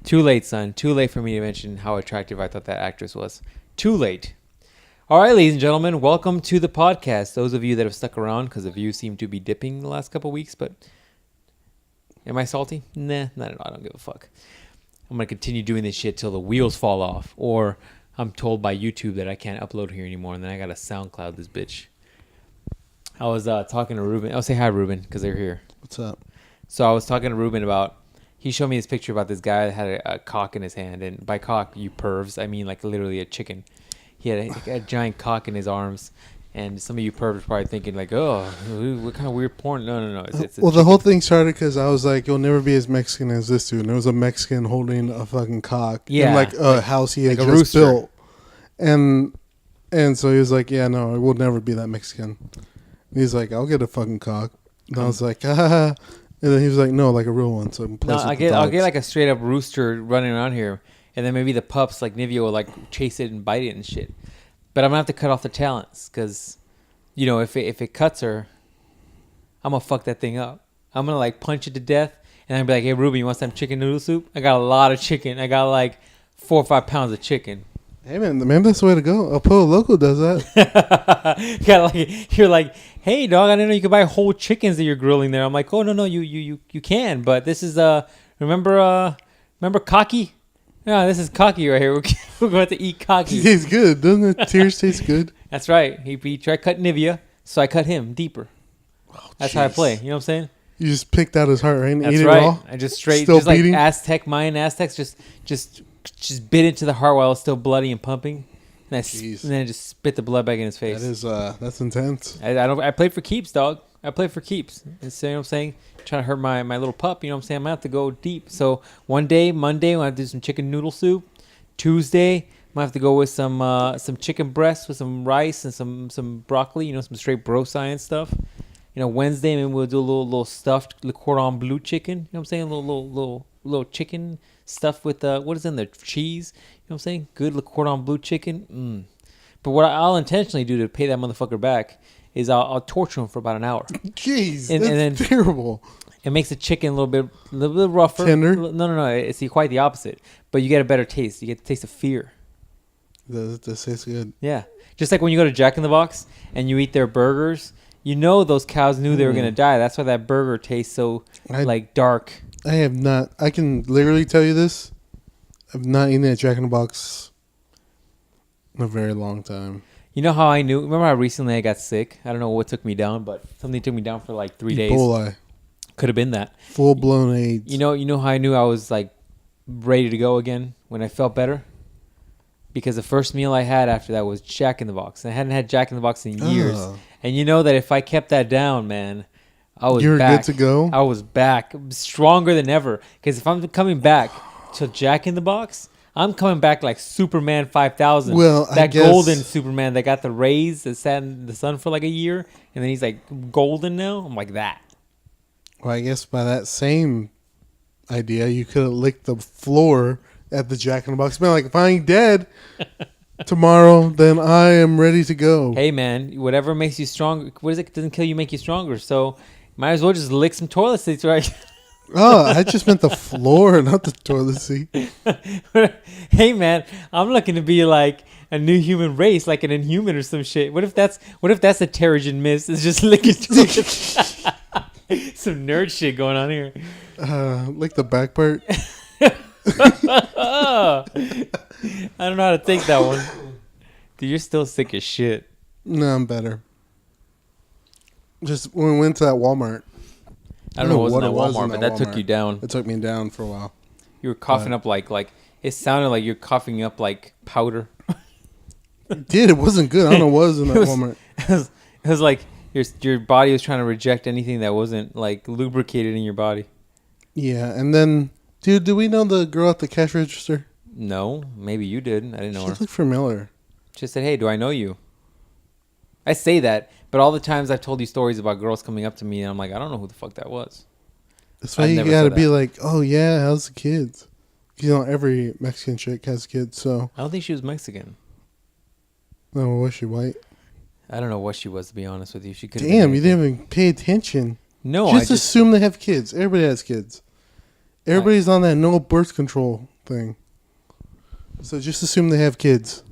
Too late, son. Too late for me to mention how attractive I thought that actress was. Too late. All right, ladies and gentlemen, welcome to the podcast. Those of you that have stuck around, because the views seem to be dipping the last couple of weeks, but am I salty? Nah, not at all. I don't give a fuck. I'm going to continue doing this shit till the wheels fall off, or I'm told by YouTube that I can't upload here anymore, and then I got to SoundCloud this bitch. I was talking to Ruben. Oh, say hi, Ruben, because they're here. What's up? So I was talking to Ruben about, he showed me this picture about this guy that had a cock in his hand, and by cock, you pervs, I mean like literally a chicken. He had a giant cock in his arms, and some of you pervs are probably thinking like, oh, what kind of weird porn? No. It's the whole thing started because I was like, you'll never be as Mexican as this dude. And there was a Mexican holding a fucking cock in like a house he had just built. And so he was like, yeah, no, I will never be that Mexican. And he's like, I'll get a fucking cock. And I was like, ah. And then he was like, no, like a real one. So I'll get like a straight up rooster running around here. And then maybe the pups, like Nivea, will like chase it and bite it and shit. But I'm going to have to cut off the talents because, you know, if it cuts her, I'm going to fuck that thing up. I'm going to like punch it to death. And I'm going to be like, hey, Ruben, you want some chicken noodle soup? I got a lot of chicken. I got like 4 or 5 pounds of chicken. Hey, man, maybe that's the way to go. El Pollo Loco does that. You're like, hey, dog, I didn't know you could buy whole chickens that you're grilling there. I'm like, oh, no, you can. But this is, remember Cocky? No, this is Cocky right here. We're going to eat Cocky. He tastes good. Doesn't the tears taste good? That's right. He tried cutting Nivea, so I cut him deeper. Oh, that's how I play. You know what I'm saying? You just picked out his heart, right? And that's ate right. It raw? I just straight, still just beating? like Mayan Aztecs, just bit into the heart while it's still bloody and pumping. And then I just spit the blood back in his face. That is, that's intense. I played for keeps, dog. I played for keeps. And so, you know what I'm saying? Trying to hurt my little pup, you know what I'm saying? I'm going to have to go deep. So one day, Monday, we'll have to do some chicken noodle soup. Tuesday, I'm going to have to go with some chicken breasts with some rice and some broccoli, you know, some straight bro science stuff. You know, Wednesday, maybe we'll do a little stuffed Le Cordon Bleu chicken. You know what I'm saying? A little chicken stuffed with, what is in there? Cheese. You know what I'm saying? Good Le Cordon Bleu chicken. But what I'll intentionally do to pay that motherfucker back is I'll torture him for about an hour. Jeez, that's terrible. It makes the chicken a little bit rougher. Tender? No. It's quite the opposite. But you get a better taste. You get the taste of fear. That tastes good. Yeah. Just like when you go to Jack in the Box and you eat their burgers, you know those cows knew they were going to die. That's why that burger tastes so like dark. I have not. I can literally tell you this. I've not eaten at Jack in the Box in a very long time. You know how I knew? Remember how recently I got sick? I don't know what took me down, but something took me down for like 3 days. Ebola. Could have been that. Full-blown AIDS. You know how I knew I was like ready to go again when I felt better? Because the first meal I had after that was Jack in the Box. I hadn't had Jack in the Box in years. And you know that if I kept that down, man, I was You're back. Good to go? I was back. Stronger than ever. Because if I'm coming back to Jack in the Box, I'm coming back like Superman 5000. Well, that golden Superman that got the rays that sat in the sun for like a year. And then he's like golden now. I'm like that. Well, I guess by that same idea, you could have licked the floor at the Jack in the Box. Man, like, if I ain't dead tomorrow, then I am ready to go. Hey, man, whatever makes you stronger. What is it? Doesn't kill you, make you stronger. So, might as well just lick some toilet seats, right? Oh, I just meant the floor, not the toilet seat. Hey, man, I'm looking to be like a new human race, like an Inhuman or some shit. What if that's a Terrigen Mist? It's just licking toilet. Some nerd shit going on here. Like the back part. I don't know how to take that one. Dude, you're still sick as shit. No, I'm better. Just when we went to that Walmart. I don't know what it was in Walmart, but that took you down. It took me down for a while. You were coughing up like it sounded like you're coughing up like powder. It did. It wasn't good. I don't know what was in that Walmart. It was like your body was trying to reject anything that wasn't like lubricated in your body. Yeah, and then, dude, do we know the girl at the cash register? No, maybe you did. I didn't know her. She looked familiar. She said, "Hey, do I know you?" I say that, but all the times I've told you stories about girls coming up to me, and I'm like, I don't know who the fuck that was. That's why you gotta be like, oh yeah, how's the kids? You know, every Mexican chick has kids, so. I don't think she was Mexican. No, was she white? I don't know what she was, to be honest with you. She could. Damn, you didn't even pay attention. No, just assume they have kids. Everybody has kids. Everybody's on that no birth control thing. So just assume they have kids.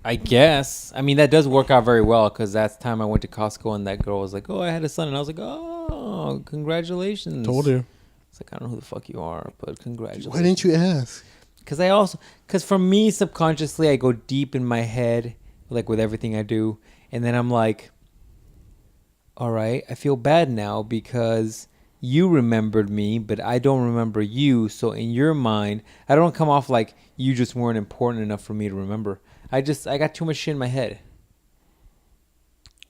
I guess. I mean, that does work out very well because that's the time I went to Costco and that girl was like, "Oh, I had a son," and I was like, "Oh, congratulations." Told you. It's like, I don't know who the fuck you are, but congratulations. Why didn't you ask? Because for me, subconsciously, I go deep in my head, like with everything I do, and then I'm like, all right, I feel bad now because you remembered me, but I don't remember you. So in your mind, I don't come off like you just weren't important enough for me to remember. I got too much shit in my head.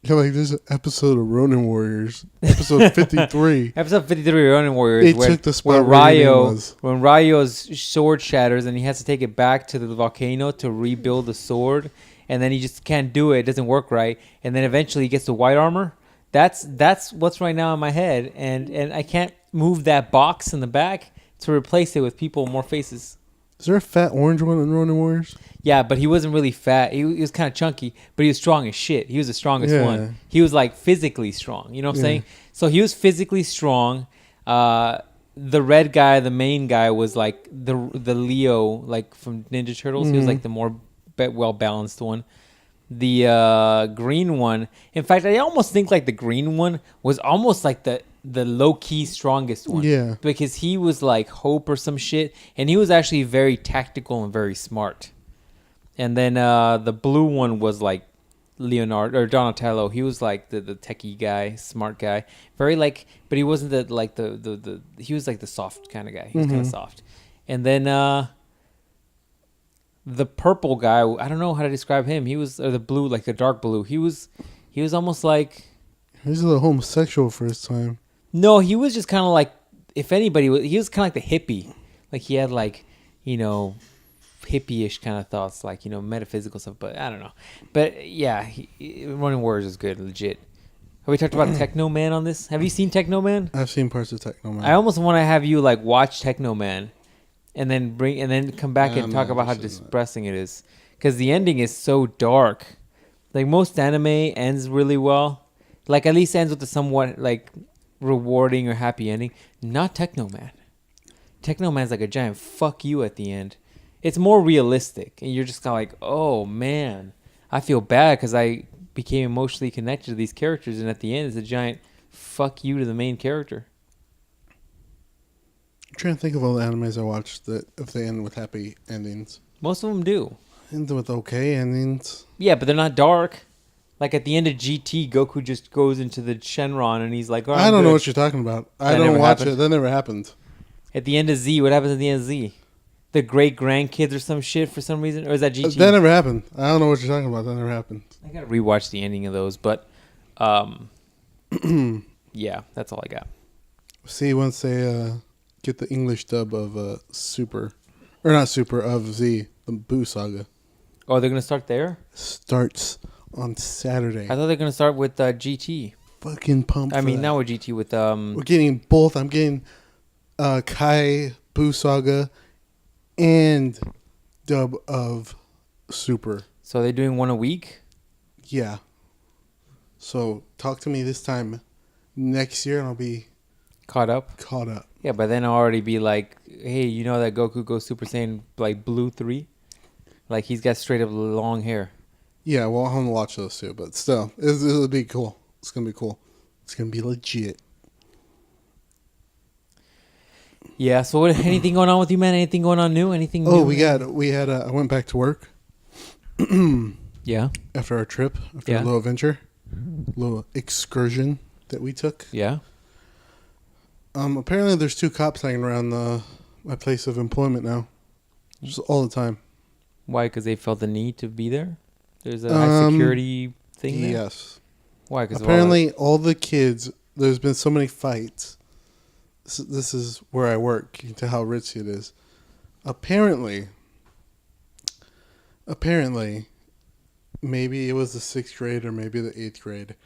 Yeah, like this episode of Ronin Warriors, episode 53. Episode 53 of Ronin Warriors. It took the spot where when Ryo's sword shatters and he has to take it back to the volcano to rebuild the sword, and then he just can't do it. It doesn't work right, and then eventually he gets the white armor. That's what's right now in my head, and I can't move that box in the back to replace it with people with more faces. Is there a fat orange one in Ronin Warriors? Yeah, but he wasn't really fat. He was kind of chunky, but he was strong as shit. He was the strongest one. He was like physically strong. You know what I'm saying? So he was physically strong. The red guy, the main guy, was like the Leo, like from Ninja Turtles. He was like the more well balanced one. The green one, in fact, I almost think like the green one was almost like the low key strongest one. Yeah, because he was like Hope or some shit, and he was actually very tactical and very smart. And then the blue one was like Leonardo or Donatello. He was like the techie guy, smart guy, very like, but he wasn't the he was like the soft kind of guy. He was kind of soft. And then the purple guy, I don't know how to describe him. He was, or the blue, like the dark blue. He was almost like, he was a little homosexual for his time. No, he was just kind of like, if anybody, he was kind of like the hippie. Like he had like, you know, hippie-ish kind of thoughts, like, you know, metaphysical stuff, but I don't know. But yeah, Running Warriors is good, legit. Have we talked about Techno Man on this? Have you seen Techno Man? I've seen parts of Techno Man. I almost want to have you like watch Techno Man and then come back and talk about how depressing it is, because the ending is so dark. Like most anime ends really well, like at least ends with a somewhat like rewarding or happy ending. Not Techno Man. Techno Man's like a giant fuck you at the end. It's more realistic, and you're just kind of like, oh man, I feel bad because I became emotionally connected to these characters, and at the end, it's a giant fuck you to the main character. I'm trying to think of all the animes I watched that if they end with happy endings. Most of them do. End with okay endings. Yeah, but they're not dark. Like at the end of GT, Goku just goes into the Shenron, and he's like, oh, I don't know what you're talking about. I don't watch it. That never happened. At the end of Z, what happens at the end of Z? The great grandkids or some shit for some reason, or is that GT? That never happened. I don't know what you're talking about. That never happened. I gotta rewatch the ending of those, but yeah, that's all I got. See, once they get the English dub of Super, or not Super, of Z, the Boo Saga. Oh, they're gonna start there? Starts on Saturday. I thought they're gonna start with GT. Fucking pumped. I mean, now with GT with We're getting both. I'm getting Kai Boo Saga and dub of Super. So they're doing one a week? Yeah. So talk to me this time next year and I'll be caught up. Yeah, but then I'll already be like, hey, you know that Goku goes Super Saiyan like Blue 3? Like he's got straight up long hair. Yeah, well, I'm gonna watch those too, but still, it'll be cool. It's gonna be cool. It's gonna be legit. Yeah. So, what? Anything going on with you, man? Anything going on new? Anything? Oh, new, we had. I went back to work. Yeah. After our trip, after a little adventure, little excursion that we took. Yeah. Apparently, there's 2 cops hanging around my place of employment now, just all the time. Why? Because they felt the need to be there. There's a high security thing there? Yes. Why? Because apparently all the kids, there's been so many fights. This is where I work. You can tell how rich it is. Apparently, maybe it was the 6th grade or maybe the 8th grade.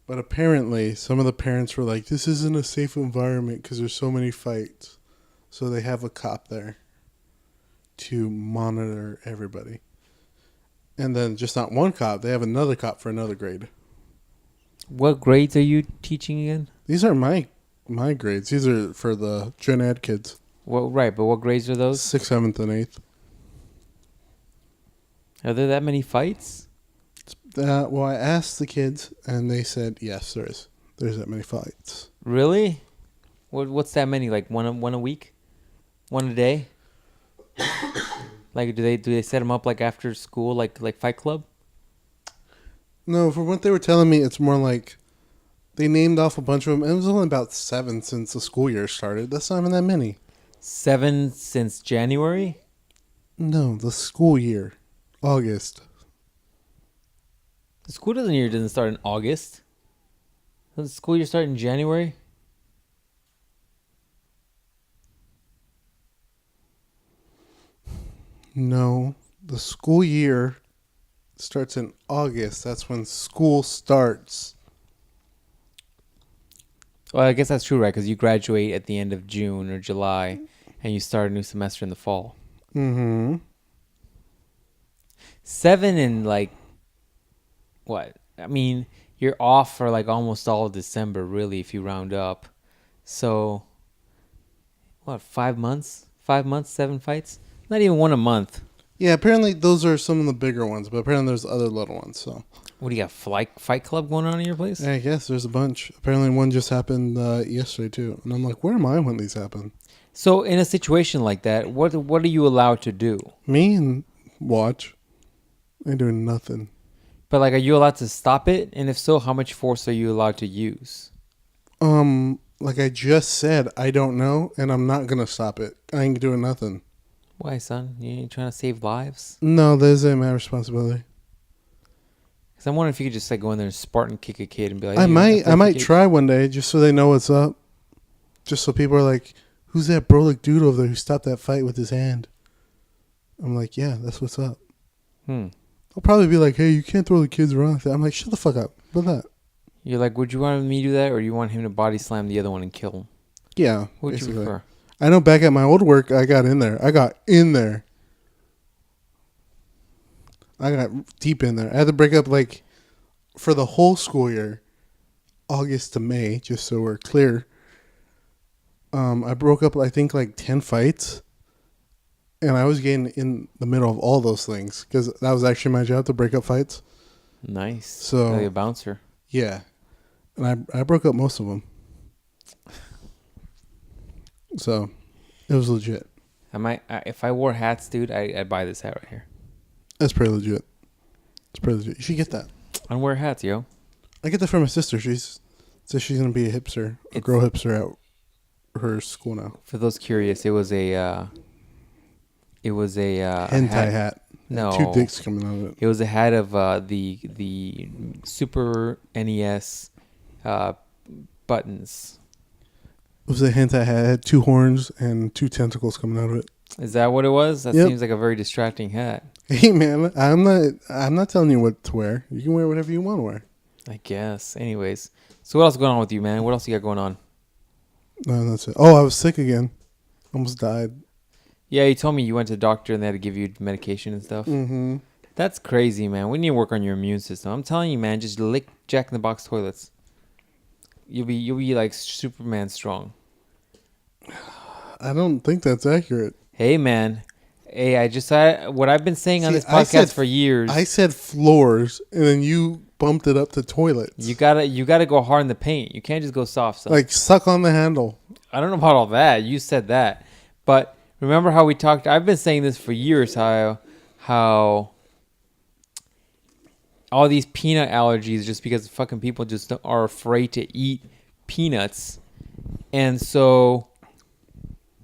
But apparently some of the parents were like, this isn't a safe environment because there's so many fights. So they have a cop there to monitor everybody. And then just not one cop, they have another cop for another grade. What grades are you teaching again? These are my grades. These are for the gen ed kids. Well, right, but what grades are those? 6th, 7th, and 8th. Are there that many fights? Well, I asked the kids, and they said yes, there is. There's that many fights. Really? What's that many? Like one a week, one a day? Like do they set them up like after school, like Fight Club? No, from what they were telling me, it's more like they named off a bunch of them. And it was only about 7 since the school year started. That's not even that many. 7 since January? No, the school year, August. The school doesn't start in August. Doesn't the school year start in January? No, the school year starts in August. That's when school starts. Well, I guess that's true, right? Because you graduate at the end of June or July, and you start a new semester in the fall. Mm-hmm. 7 in like what? I mean, you're off for like almost all of December, really, if you round up. So, what? 5 months? 5 months, 7 fights? Not even one a month. Yeah, apparently those are some of the bigger ones, but apparently there's other little ones. So, what do you got? Fight Club going on in your place? I guess there's a bunch. Apparently one just happened yesterday too, and I'm like, where am I when these happen? So, in a situation like that, what are you allowed to do? Me and watch. Ain't doing nothing. But like, are you allowed to stop it? And if so, how much force are you allowed to use? Like I just said, I don't know, and I'm not gonna stop it. I ain't doing nothing. Why, son? You ain't trying to save lives? No, that isn't my responsibility. Because I'm wondering if you could just like go in there and Spartan kick a kid and be like, I might try one day just so they know what's up. Just so people are like, who's that Brolic dude over there who stopped that fight with his hand? I'm like, yeah, that's what's up. I'll probably be like, hey, you can't throw the kids around like that. I'm like, shut the fuck up. What that? You're like, would you want me to do that, or you want him to body slam the other one and kill him? Yeah. What would you prefer? I know back at my old work, I got in there. I got deep in there. I had to break up like for the whole school year, August to May, just so we're clear. I broke up, I think, like 10 fights. And I was getting in the middle of all those things because that was actually my job to break up fights. Nice. So like a bouncer. Yeah. And I broke up most of them. So it was legit. If I wore hats, dude, I'd buy this hat right here. That's pretty legit. It's pretty legit. You should get that. I don't wear hats, yo. I get that from my sister. She says she's going to be a hipster, a girl hipster at her school now. For those curious, it was a hentai hat. No, 2 dicks coming out of it. It was a hat of the Super NES buttons. It was a hentai hat. It had 2 horns and 2 tentacles coming out of it. Is that what it was? That seems like a very distracting hat. Hey man, I'm not telling you what to wear. You can wear whatever you want to wear. I guess. Anyways, so what else is going on with you, man? What else you got going on? No, that's it. Oh, I was sick again. Almost died. Yeah, you told me you went to the doctor and they had to give you medication and stuff. Mm-hmm. That's crazy, man. We need to work on your immune system. I'm telling you, man, just lick Jack in the Box toilets. You'll be like Superman strong. I don't think that's accurate. Hey, man. Hey, what I've been saying on this podcast for years. I said floors, and then you bumped it up to toilets. You gotta go hard in the paint. You can't just go soft. Son. Like suck on the handle. I don't know about all that. You said that, but remember how we talked? I've been saying this for years. How all these peanut allergies just because fucking people just are afraid to eat peanuts, and so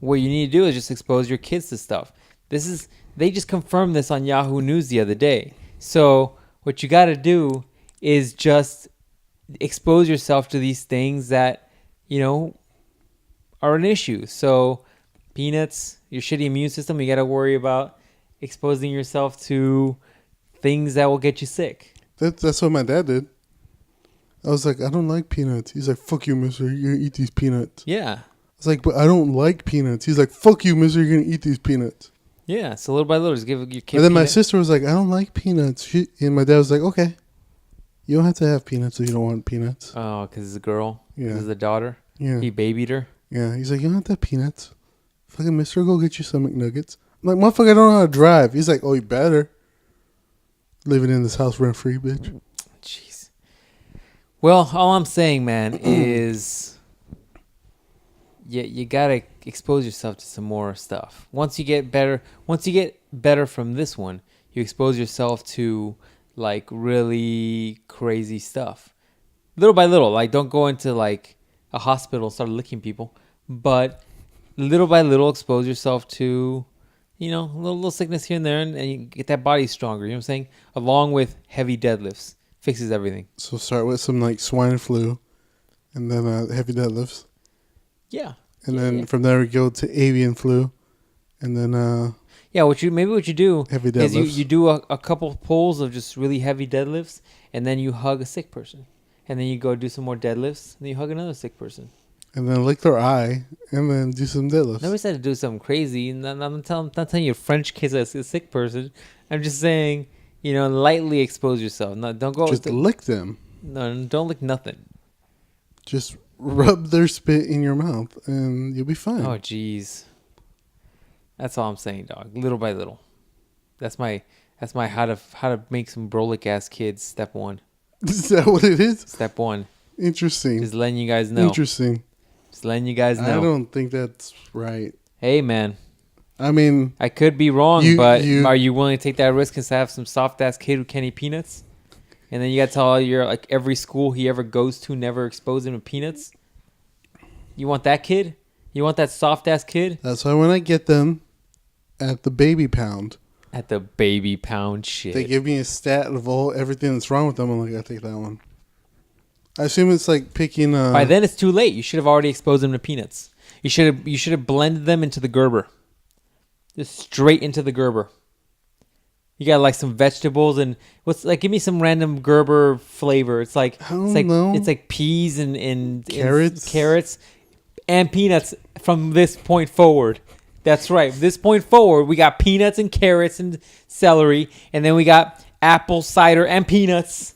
what you need to do is just expose your kids to stuff. They just confirmed this on Yahoo News the other day. So what you got to do is just expose yourself to these things that, are an issue. So peanuts, your shitty immune system, you got to worry about exposing yourself to things that will get you sick. That's what my dad did. I was like, I don't like peanuts. He's like, fuck you, mister. You're going to eat these peanuts. Yeah. I was like, but I don't like peanuts. He's like, fuck you, mister. You're going to eat these peanuts. Yeah, so little by little, just give your kid. And then my sister was like, I don't like peanuts. And my dad was like, okay. You don't have to have peanuts if you don't want peanuts. Oh, because it's a girl? Yeah. Because it's a daughter? Yeah. He babied her? Yeah. He's like, you don't have to have peanuts. fucking mister, go get you some McNuggets. I'm like, motherfucker, I don't know how to drive. He's like, oh, you better. Living in this house rent free, bitch. Jeez. Well, all I'm saying, man, is you gotta expose yourself to some more stuff. Once you get better from this one, you expose yourself to like really crazy stuff. Little by little, like don't go into like a hospital and start licking people, but little by little expose yourself to, you know, a little sickness here and there, and you get that body stronger. You know what I'm saying? Along with heavy deadlifts, fixes everything. So start with some like swine flu, and then heavy deadlifts. Yeah. And then from there we go to avian flu, and then yeah. What you do heavy is deadlifts. you do a couple pulls of just really heavy deadlifts, and then you hug a sick person, and then you go do some more deadlifts, and then you hug another sick person. And then lick their eye, and then do some deadlifts. Nobody said to do something crazy. And I'm not telling you French kiss a sick person. I'm just saying, you know, lightly expose yourself. No, don't go. Just lick them. No, don't lick nothing. Just rub their spit in your mouth, and you'll be fine. Oh, jeez. That's all I'm saying, dog. Little by little. That's my how to make some brolic ass kids. Step 1. Is that what it is? Step 1. Interesting. Just letting you guys know. Interesting. Just letting you guys know. I don't think that's right. Hey, man. I mean, I could be wrong, but are you willing to take that risk and have some soft ass kid who can't eat peanuts? And then you got to tell every school he ever goes to never expose him to peanuts? You want that kid? You want that soft ass kid? That's why when I get them at the baby pound. At the baby pound shit. They give me a stat of everything that's wrong with them. I'm like, I'll take that one. I assume it's like picking. By then it's too late. You should have already exposed them to peanuts. You should have blended them into the Gerber. Just straight into the Gerber. You got like some vegetables and give me some random Gerber flavor. It's like peas and carrots and peanuts from this point forward. That's right. From this point forward, we got peanuts and carrots and celery, and then we got apple cider and peanuts.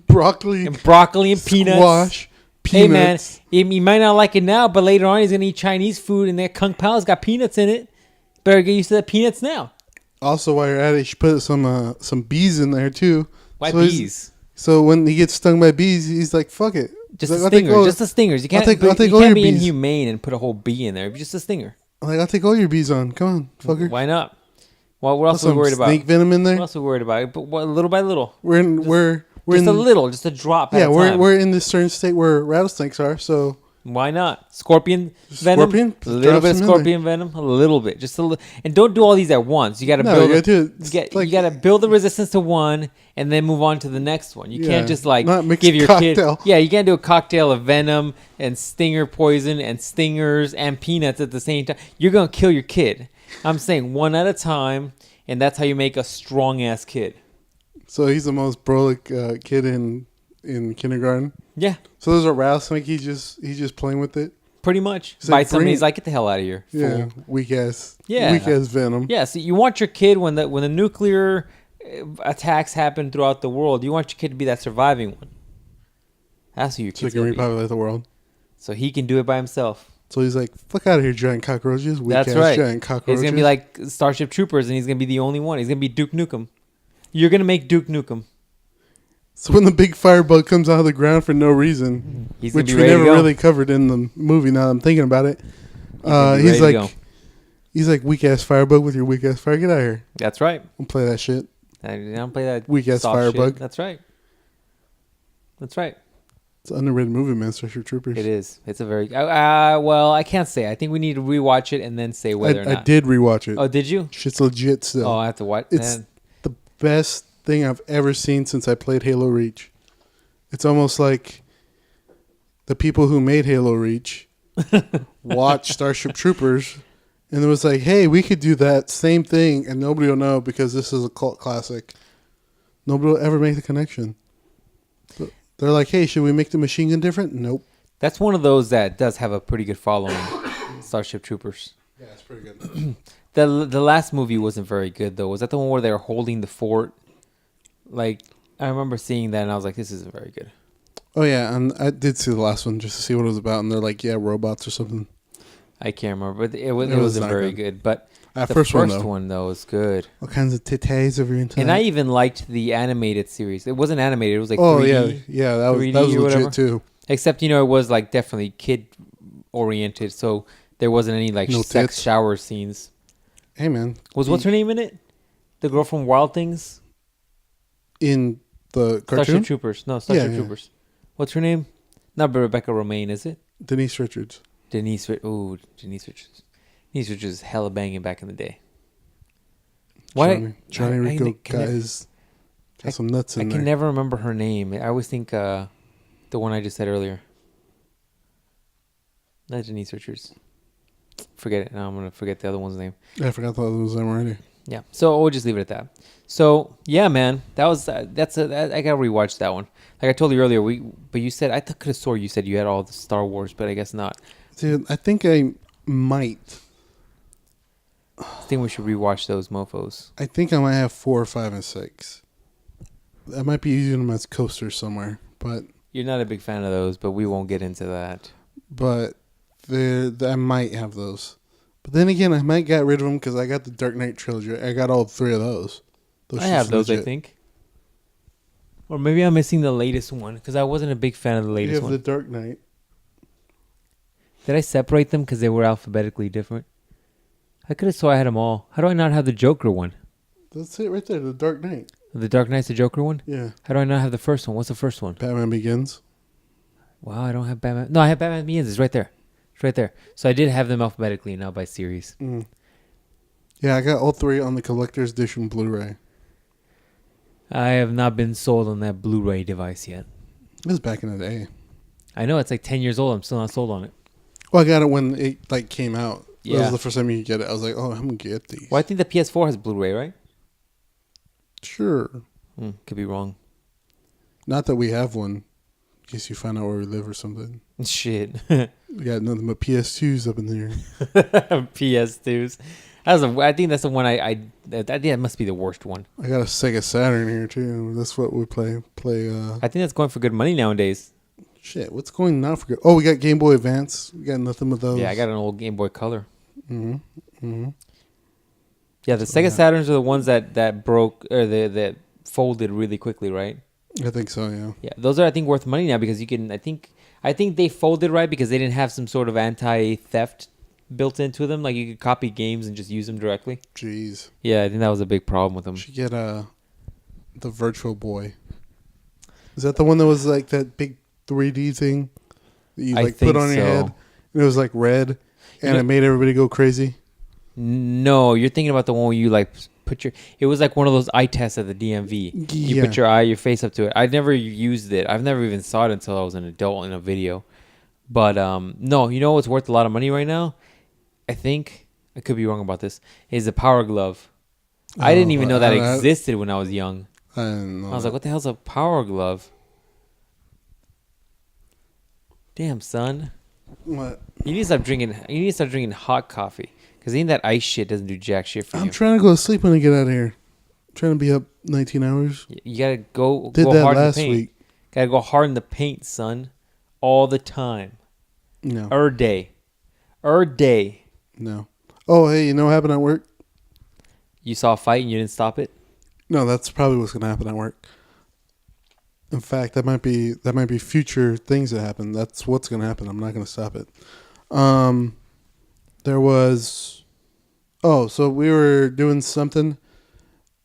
broccoli and peanuts. Peanuts. Hey man, you might not like it now, but later on he's gonna eat Chinese food, and that Kung Pao's got peanuts in it. Better get used to the peanuts now. Also, while you're at it, you should put some bees in there too. Why bees? So when he gets stung by bees, he's like, "Fuck it." Just the stingers. Just the stingers. You can't. You can't be inhumane and put a whole bee in there. Just a stinger. I'll take all your bees on. Come on, fucker. Why not? Well, what else are we worried about? Snake venom in there. What else are we worried about? But little by little. Just a drop. Yeah, we're in this certain state where rattlesnakes are. So why not? Scorpion venom. A little bit of scorpion venom. A little bit, just a little. And don't do all these at once. You got to build. You got to build the resistance to one, and then move on to the next one. You can't just give your kid. Yeah, you can't do a cocktail of venom and stinger poison and stingers and peanuts at the same time. You're gonna kill your kid. I'm saying one at a time, and that's how you make a strong ass kid. So he's the most brolic kid in kindergarten. Yeah. So there's a rattlesnake. He's just playing with it. Pretty much. Bites somebody. He's like, get the hell out of here. Yeah. Weak ass venom. Yeah. So you want your kid when the nuclear attacks happen throughout the world, you want your kid to be that surviving one. That's who your kid's so he can repopulate the world. So he can do it by himself. So he's like, fuck out of here, giant cockroaches. That's right. Giant cockroaches. He's gonna be like Starship Troopers, and he's gonna be the only one. He's gonna be Duke Nukem. You're going to make Duke Nukem. So when the big firebug comes out of the ground for no reason, which we never really covered in the movie now that I'm thinking about it, he's like, weak-ass firebug with your weak-ass fire. Get out of here. That's right. Don't play that shit. I don't play that weak-ass firebug. Shit. That's right. That's right. It's an underrated movie, man, Starship Troopers. It is. It's a very... well, I can't say. I think we need to rewatch it and then say whether or not. I did rewatch it. Oh, did you? Shit's legit still. Oh, I have to watch it. Best thing I've ever seen since I played Halo Reach. It's almost like the people who made Halo Reach watched Starship Troopers and it was like, hey, we could do that same thing and nobody will know because this is a cult classic. Nobody will ever make the connection. They're like, hey, should we make the machine gun different? Nope. That's one of those that does have a pretty good following. Starship Troopers. Yeah, it's pretty good. The last movie wasn't very good, though. Was that the one where they were holding the fort? Like, I remember seeing that, and I was like, this isn't very good. Oh, yeah, and I did see the last one just to see what it was about, and they're like, yeah, robots or something. I can't remember, but it wasn't very good. But the first one was good. What kinds of titties are you into? And I even liked the animated series. It wasn't animated. It was like 3D. Yeah, that was legit whatever. too. Except, it was like definitely kid oriented, so there wasn't any like sex shower scenes. Hey man, what's her name in it? The girl from Wild Things? In the cartoon? Starship Troopers. No, Starship Troopers. What's her name? Not Rebecca Romaine, is it? Denise Richards. Denise Richards. Denise Richards is hella banging back in the day. Johnny Rico got some nuts in there. I can never remember her name. I always think the one I just said earlier. Not Denise Richards. Forget it. Now I'm going to forget the other one's name. I forgot the other one's name already. Yeah. So we'll just leave it at that. So, yeah, man. I got to rewatch that one. Like I told you earlier, but you said, I could have swore you said you had all the Star Wars, but I guess not. Dude, I think I might. I think we should rewatch those mofos. I think I might have 4, 5, and 6. I might be using them as coasters somewhere, but... You're not a big fan of those, but we won't get into that. But I might have those. But then again, I might get rid of them because I got the Dark Knight trilogy. I got all 3 of those. I have those, legit. I think. Or maybe I'm missing the latest one because I wasn't a big fan of the latest one. You have the Dark Knight. Did I separate them because they were alphabetically different? I could have swore I had them all. How do I not have the Joker one? That's it right there, the Dark Knight. The Dark Knight's the Joker one? Yeah. How do I not have the first one? What's the first one? Batman Begins. Wow, I don't have Batman. No, I have Batman Begins. It's right there. It's right there. So I did have them alphabetically, now by series. Mm. Yeah, I got all 3 on the collector's edition Blu-ray. I have not been sold on that Blu-ray device yet. It was back in the day. I know, it's like 10 years old. I'm still not sold on it. Well, I got it when it came out. Yeah. That was the first time you could get it. I was like, oh, I'm going to get these. Well, I think the PS4 has Blu-ray, right? Sure. Could be wrong. Not that we have one. In case you find out where we live or something. Shit. We got nothing but PS2s up in there. PS2s. I think that's the one I think that must be the worst one. I got a Sega Saturn here too. That's what we play. I think that's going for good money nowadays. Shit, what's going now for good? Oh, we got Game Boy Advance. We got nothing but those. Yeah, I got an old Game Boy Color. Mm-hmm. Mm-hmm. Yeah, the Sega Saturns are the ones that broke or that folded really quickly, right? I think so. Yeah. Yeah, those are I think worth money now because you can. I think they folded right because they didn't have some sort of anti-theft built into them. Like you could copy games and just use them directly. Jeez. Yeah, I think that was a big problem with them. You should get the Virtual Boy. Is that the one that was like that big 3D thing that you like put on your head? And it was like red, and it made everybody go crazy. No, you're thinking about the one where you like it was like one of those eye tests at the DMV. You put your face up to it. I never used it. I've never even saw it until I was an adult in a video. But no, you know what's worth a lot of money right now? I think I could be wrong about this. Is the Power Glove. I didn't even know that existed when I was young. I didn't know. I was like, what the hell's a Power Glove? Damn, son. What? You need to stop drinking hot coffee. Because ain't that ice shit doesn't do jack shit for you. I'm trying to go to sleep when I get out of here. I'm trying to be up 19 hours. You gotta go Did that hard last in the paint. week. Gotta go hard in the paint, son. All the time. No. Day. No. Oh, hey, you know what happened at work? You saw a fight and you didn't stop it? No, that's probably what's going to happen at work. In fact, that might be future things that happen. That's what's going to happen. I'm not going to stop it. There was... Oh, so we were doing something.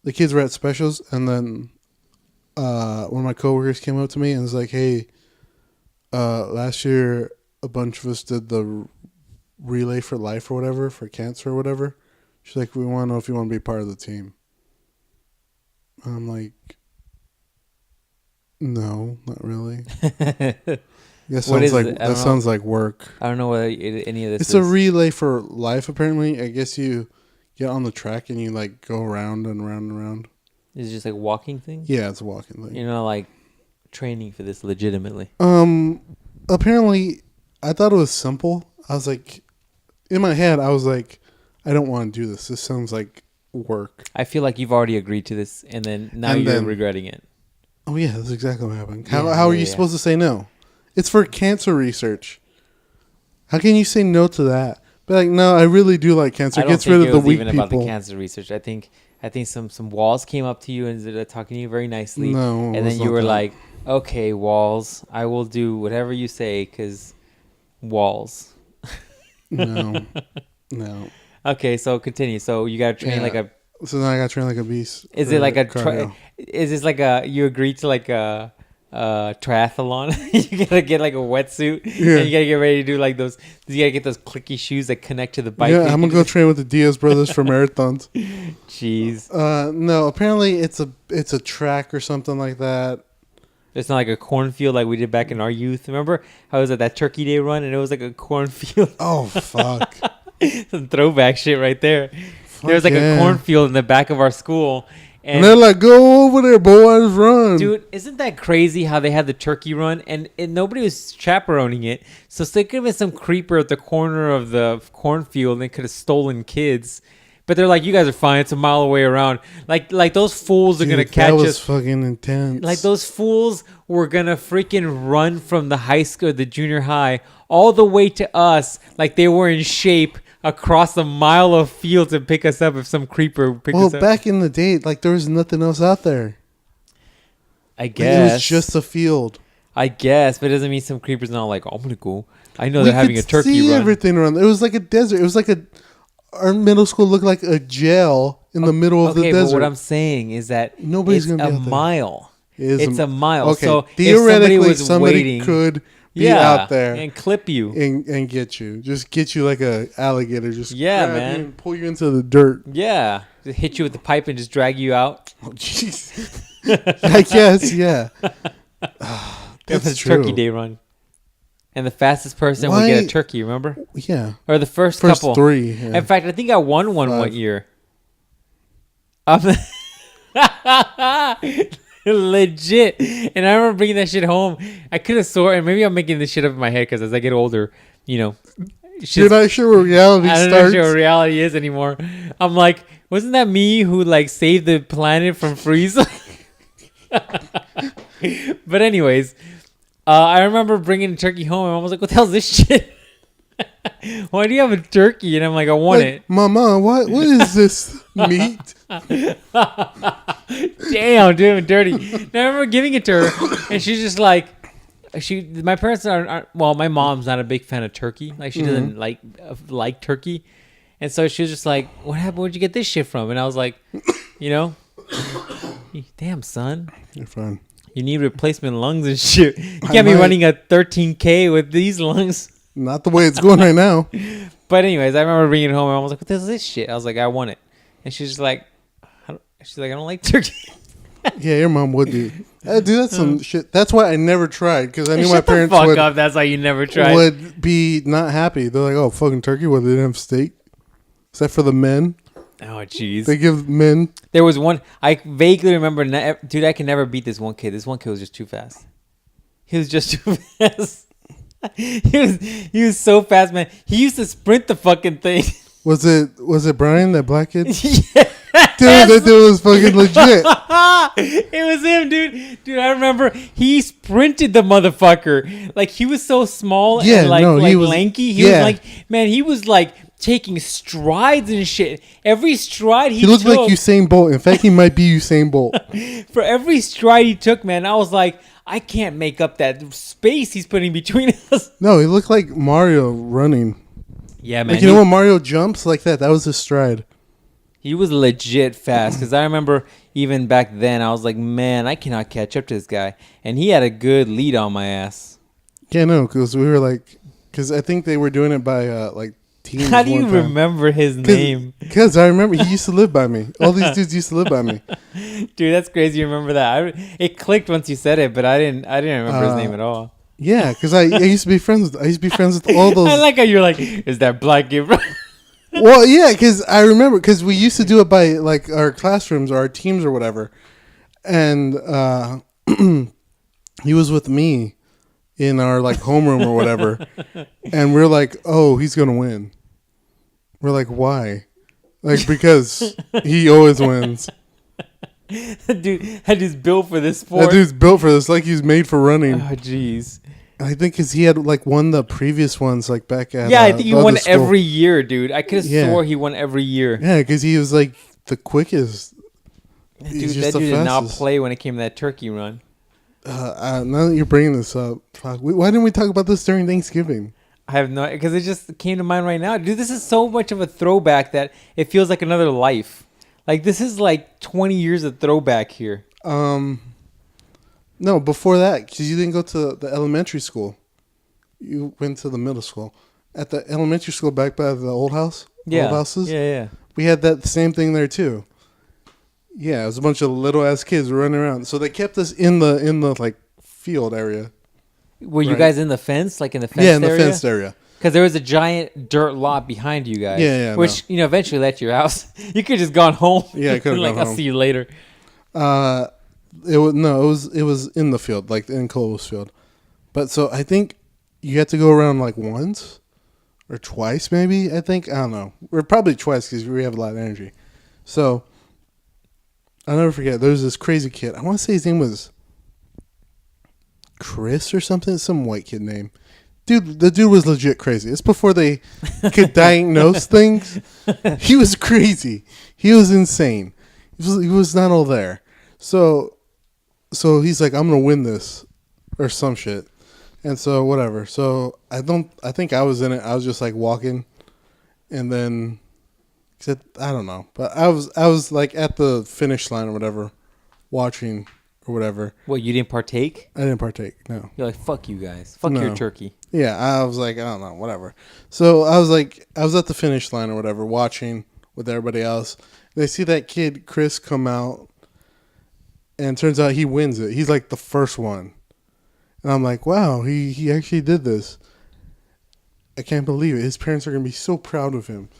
The kids were at specials, and then one of my coworkers came up to me and was like, hey, last year a bunch of us did the Relay for Life or whatever, for cancer or whatever. She's like, we want to know if you want to be part of the team. I'm like, no, not really. That sounds like work. I don't know what any of this is. It's a relay for life, apparently. I guess you get on the track and you like go around and around and around. Is it just like a walking thing? Yeah, it's a walking thing. You're not like training for this legitimately. Apparently, I thought it was simple. I was like, in my head, I was like, I don't want to do this. This sounds like work. I feel like you've already agreed to this, and then you're regretting it. Oh yeah, that's exactly what happened. How are you supposed to say no? It's for cancer research. How can you say no to that? But like, no, I really do like cancer. It gets rid of the weak people. About the cancer research. I think some walls came up to you and started talking to you very nicely. No, and then you were like, okay, walls, I will do whatever you say because walls. No. Okay, so continue. So you got to train like a... So now I got to train like a beast. Is it like a... Is this like a... You agreed to like a... triathlon. You gotta get like a wetsuit and you gotta get ready to do like those. You gotta get those clicky shoes that connect to the bike. Yeah, I'm gonna go train with the Diaz brothers for marathons. Jeez. No, apparently it's a track or something like that. It's not like a cornfield like we did back in our youth. Remember how it was at that Turkey Day run and it was like a cornfield? Oh fuck! Some throwback shit right there. There was like a cornfield in the back of our school. And they're like, go over there, boys, run. Dude, isn't that crazy how they had the turkey run and nobody was chaperoning it? So there could have been some creeper at the corner of the cornfield and they could have stolen kids. But they're like, you guys are fine. It's a mile away around. Like those fools are going to catch us. That was fucking intense. Like those fools were going to freaking run from the high school, the junior high, all the way to us like they were in shape across a mile of field to pick us up if some creeper picked us up. Well, back in the day, like there was nothing else out there. I guess. It was just a field. I guess, but it doesn't mean some creeper's not like, oh, I'm going to go. I know they're having a turkey run. We could see everything around. It was like a desert. It was like our middle school looked like a jail in the middle of the desert. But what I'm saying is that nobody's going to be out there. Mile. It's a mile. Okay, so theoretically, somebody could be out there and clip you and get you, just get you like a alligator, just grab man, you and pull you into the dirt. Yeah, just hit you with the pipe and just drag you out. Oh jeez, I guess that's true. Turkey Day run, and the fastest person would get a turkey. Remember? Yeah, or the first couple. 3. Yeah. In fact, I think I won one year. Legit. And I remember bringing that shit home. I could have swore, and maybe I'm making this shit up in my head because as I get older, you're not sure where reality starts. I don't know what reality is anymore. I'm like, wasn't that me who like saved the planet from freeze? But anyways, I remember bringing a turkey home and I was like, what the hell is this shit? Why do you have a turkey? And I'm like, I want it. Mama, what is this meat? Damn, dude, dirty. And I remember giving it to her, and she's just like, my parents aren't. Well, my mom's not a big fan of turkey. Like she doesn't like turkey, and so she was just like, "What happened? Where'd you get this shit from?" And I was like, damn son, you're fine. You need replacement lungs and shit. You can't be running a 13K with these lungs. Not the way it's going right now. But anyways, I remember bringing it home and I was like, what is this shit? I was like, I want it. And she's just like, I don't like turkey. Yeah, your mom would do. Dude, that's some shit. That's why I never tried, because I knew my parents would. Up. That's why you never tried. Would be not happy. They're like, oh, fucking turkey. Well, they didn't have steak. Except for the men. Oh, jeez. They give men. There was one. I vaguely remember. Dude, I can never beat this one kid. This one kid was just too fast. He was just too fast. He was so fast, man. He used to sprint the fucking thing. Was it Brian, that black kid? Yeah. Dude, that dude was fucking legit. It was him, dude. Dude, I remember he sprinted the motherfucker. Like, he was so small and he was lanky. He was like, man, he was like taking strides and shit. Every stride he looked took, like Usain Bolt. In fact, he might be Usain Bolt. For every stride he took, man, I was like, I can't make up that space he's putting between us. No, he looked like Mario running. Yeah, man. Like, you know when Mario jumps like that? That was his stride. He was legit fast, because I remember even back then, I was like, man, I cannot catch up to this guy. And he had a good lead on my ass. Yeah, no, because we were like, because I think they were doing it by like teams. How do you remember his name? Because I remember he used to live by me. All these dudes used to live by me. Dude, that's crazy. You remember that? It clicked once you said it, but I didn't remember his name at all. Yeah, because I used to be friends with all those. I like how you're like, is that black kid? Well, yeah, because I remember, because we used to do it by like our classrooms or our teams or whatever, and he was with me in our like homeroom or whatever, and we're like, oh, he's gonna win. We're like, why? Like, because he always wins. That dude's built for this sport. That dude's built for this, like he's made for running. Oh, jeez. I think because he had like won the previous ones like back at I think he won every year, dude. I could have swore he won every year. Yeah, because he was like the quickest. Dude, that dude did not play when it came to that turkey run. Now that you're bringing this up, why didn't we talk about this during Thanksgiving? I have no, because it just came to mind right now, dude. This is so much of a throwback that it feels like another life. Like this is like 20 years of throwback here. No, before that, because you didn't go to the elementary school. You went to the middle school. At the elementary school back by the old house? Yeah. Old houses? Yeah. We had that same thing there, too. Yeah, it was a bunch of little-ass kids running around. So they kept us in the like, field area. Were you guys in the fence? Like in the fenced area? Yeah, in the fenced area. Because there was a giant dirt lot behind you guys. Yeah. Which, eventually led to your house. You could have just gone home. Yeah, I could have gone home. I'll see you later. It was in the field, like in Cole's field. But so I think you had to go around like once or twice, maybe. I don't know. We're probably twice because we have a lot of energy. So I'll never forget. There was this crazy kid. I want to say his name was Chris or something. Some white kid name. Dude, the dude was legit crazy. It's before they could diagnose things. He was crazy. He was insane. He was not all there. So he's like, I'm going to win this or some shit. And so whatever. So I think I was in it. I was just like walking and then I don't know, but I was like at the finish line or whatever watching or whatever. What, you didn't partake? I didn't partake. No. You're like, fuck you guys. Fuck your turkey. Yeah. I was like, I don't know, whatever. So I was at the finish line or whatever watching with everybody else. They see that kid, Chris, come out. And it turns out he wins it. He's like the first one. And I'm like, wow, he actually did this. I can't believe it. His parents are going to be so proud of him.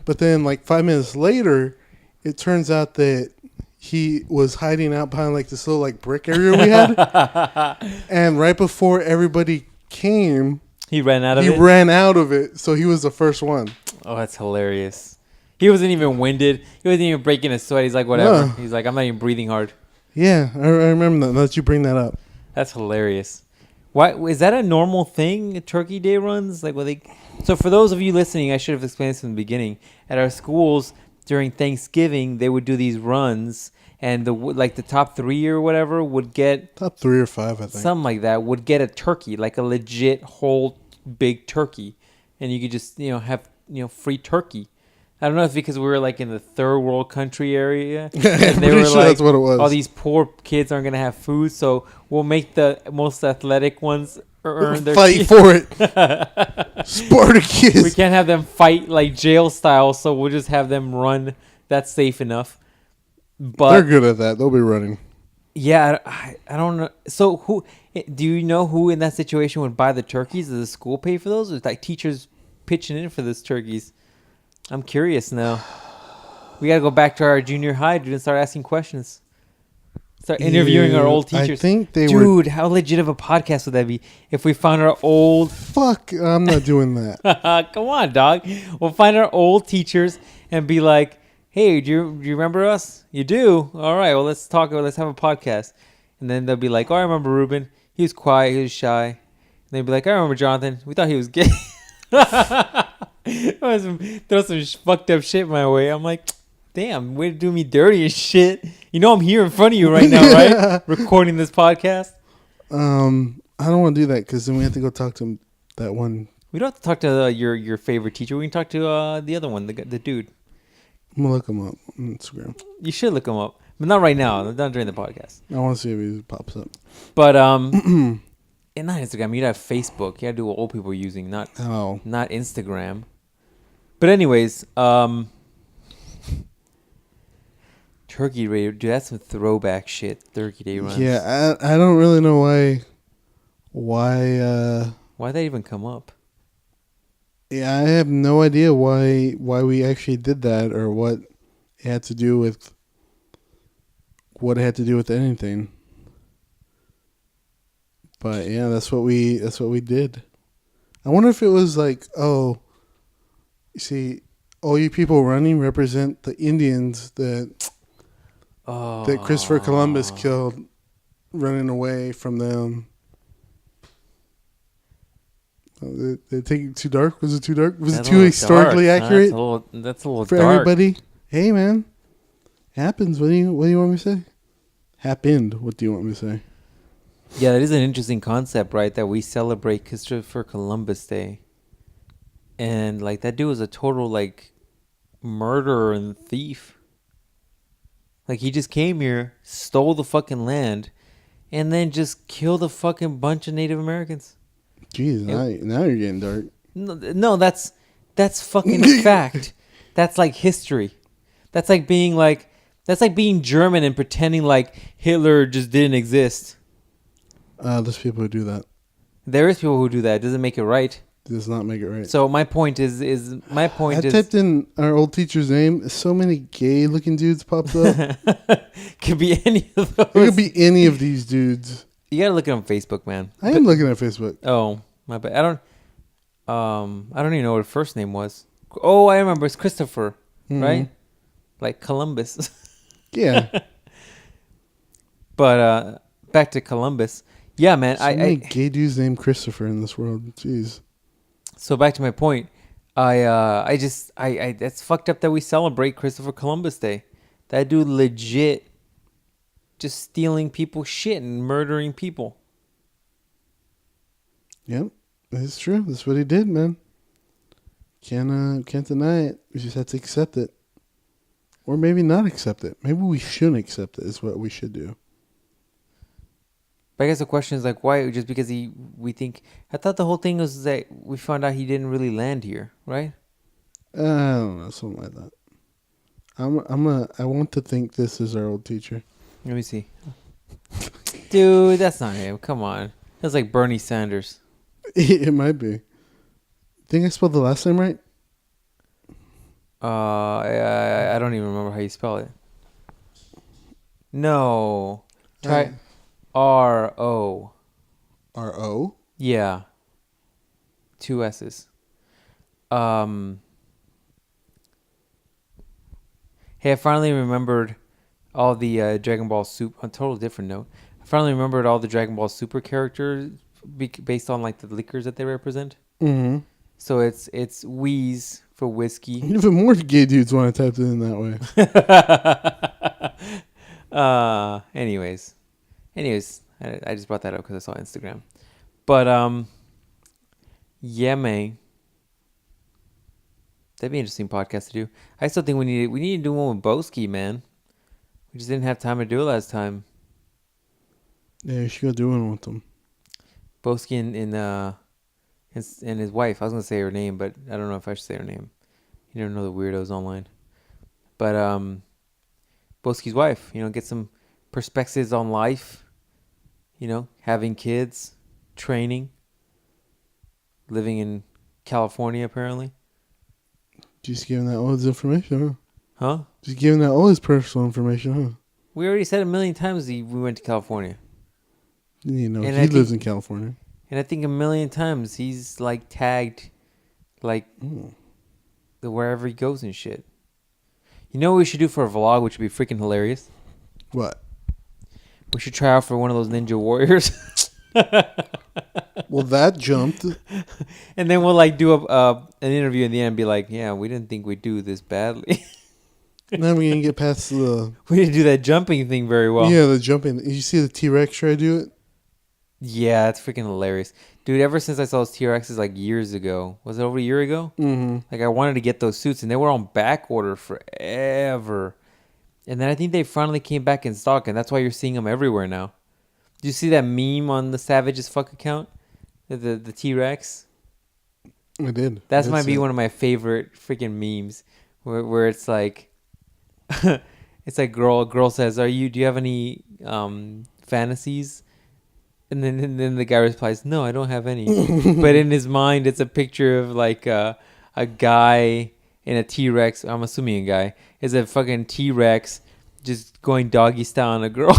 But then like 5 minutes later, it turns out that he was hiding out behind like this little like brick area we had. And right before everybody came, he ran out of it? He ran out of it. So he was the first one. Oh, that's hilarious. He wasn't even winded. He wasn't even breaking a sweat. He's like, whatever. No. He's like, I'm not even breathing hard. Yeah, I remember that. Now that you bring that up. That's hilarious. Why is that a normal thing? Turkey Day runs, like So for those of you listening, I should have explained this from the beginning. At our schools during Thanksgiving, they would do these runs, and the top 3 or whatever would get top 3 or 5, I think, something like that, would get a turkey, like a legit whole big turkey, and you could just have free turkey. I don't know if it's because we were like in the third world country area. And they were sure like, that's what it was. All these poor kids aren't going to have food, so we'll make the most athletic ones earn their fight for it. Spartacus. We can't have them fight like jail style, so we'll just have them run. That's safe enough. But they're good at that. They'll be running. Yeah, I don't know. So do you know who in that situation would buy the turkeys? Does the school pay for those? Or is like teachers pitching in for those turkeys? I'm curious now. We got to go back to our junior high, dude, and start asking questions. Start interviewing our old teachers. I think dude, how legit of a podcast would that be if we found our old... Fuck, I'm not doing that. Come on, dog. We'll find our old teachers and be like, hey, do you remember us? You do? All right, well, let's talk. Let's have a podcast. And then they'll be like, oh, I remember Ruben. He was quiet. He was shy. And they'll be like, I remember Jonathan. We thought he was gay. Throw some fucked up shit my way. I'm like, damn, way to do me dirty and shit. You know I'm here in front of you right now, right? Recording this podcast. I don't want to do that because then we have to go talk to that one. We don't have to talk to your favorite teacher. We can talk to the other one, the dude. I'm going to look him up on Instagram. You should look him up. But not right now. Not during the podcast. I want to see if he pops up. But, not Instagram. You'd have Facebook. You got to do what old people are using, not Instagram. But anyways, Turkey Day, dude, that's some throwback shit. Turkey Day runs. Yeah, I don't really know why'd that even come up? Yeah, I have no idea why we actually did that or what it had to do with anything. But yeah, that's what we did. I wonder if it was like, oh, you see, all you people running represent the Indians that Christopher Columbus killed, running away from them. They take it too dark? Was it too dark? Was it too historically accurate? That's a little for dark. Everybody. Hey, man. Happens. What do you want me to say? Happened. What do you want me to say? Yeah, that is an interesting concept, right? That we celebrate Christopher Columbus Day. And, like, that dude was a total, like, murderer and thief. Like, he just came here, stole the fucking land, and then just killed a fucking bunch of Native Americans. Jeez, now you're getting dark. No, that's fucking fact. That's like history. That's like being German and pretending like Hitler just didn't exist. There's people who do that. There is people who do that. It doesn't make it right. It does not make it right. So my point is I typed in our old teacher's name. So many gay looking dudes popped up. Could be any of those. It could be any of these dudes. You gotta look it on Facebook, man. I am looking at Facebook. Oh, my bad. I don't even know what her first name was. Oh, I remember. It's Christopher, right? Like Columbus. Yeah. But back to Columbus. Yeah, man. So many gay dudes named Christopher in this world. Jeez. So back to my point. That's fucked up that we celebrate Christopher Columbus Day. That dude legit just stealing people's shit and murdering people. Yep, it's true. That's what he did, man. Can't deny it. We just have to accept it, or maybe not accept it. Maybe we shouldn't accept it. Is what we should do. But I guess the question is like, why? Just because we think. I thought the whole thing was that we found out he didn't really land here, right? I don't know, something like that. I want to think this is our old teacher. Let me see. Dude, that's not him. Come on. That's like Bernie Sanders. It might be. Think I spelled the last name right? I don't even remember how you spell it. No. Try R-O. R-O? Yeah. 2 S's. Hey, I finally remembered all the Dragon Ball Super. On a total different note, I finally remembered all the Dragon Ball Super characters based on like the liquors that they represent. Mm-hmm. So it's Wheeze for whiskey. Even more gay dudes want to type it in that way. Anyways, I just brought that up because I saw Instagram. But yeah, man. That'd be an interesting podcast to do. I still think we need to do one with Boski, man. We just didn't have time to do it last time. Yeah, you should go do one with them. Boski and his wife. I was gonna say her name, but I don't know if I should say her name. You never know the weirdos online. But Boski's wife, get some perspectives on life. Having kids, training, living in California apparently. Just giving that all his information, huh? Huh? Just giving out all his personal information, huh? We already said 1 million times we went to California. He lives in California. And I think 1 million times he's like tagged like wherever he goes and shit. You know what we should do for a vlog, which would be freaking hilarious? What? We should try out for one of those Ninja Warriors. Well, that jumped. And then we'll like do an interview in the end and be like, yeah, we didn't think we'd do this badly. Now we're going to get past the... We didn't do that jumping thing very well. Yeah, the jumping. Did you see the T-Rex try to do it? Yeah, it's freaking hilarious. Dude, ever since I saw those T-Rexes like years ago. Was it over a year ago? Mm-hmm. Like I wanted to get those suits and they were on back order forever. And then I think they finally came back in stock and that's why you're seeing them everywhere now. Did you see that meme on the Savage as Fuck account? The T-Rex? I did. That might be one of my favorite freaking memes where it's like it's like girl says, do you have any fantasies? And then the guy replies, no, I don't have any. But in his mind it's a picture of like a guy in a T-Rex, I'm assuming a guy, is a fucking T-Rex just going doggy style on a girl.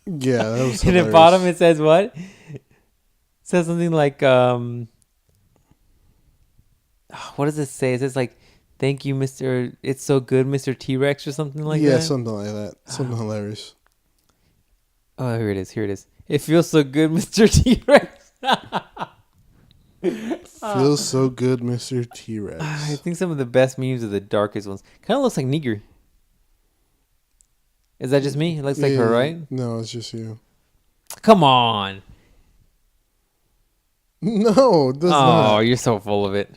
Yeah, that was hilarious. In the bottom it says what? It says something like what does it say? It says like, thank you, Mr. It's so good, Mr. T-Rex or something like that. Yeah, something like that. Something hilarious. Oh, here it is. It feels so good, Mr. T-Rex. Feels so good, Mr. T-Rex. I think some of the best memes are the darkest ones. Kind of looks like Nigger. Is that just me? It looks like her, right? No, it's just you. Come on. No, it does not. Oh, you're so full of it.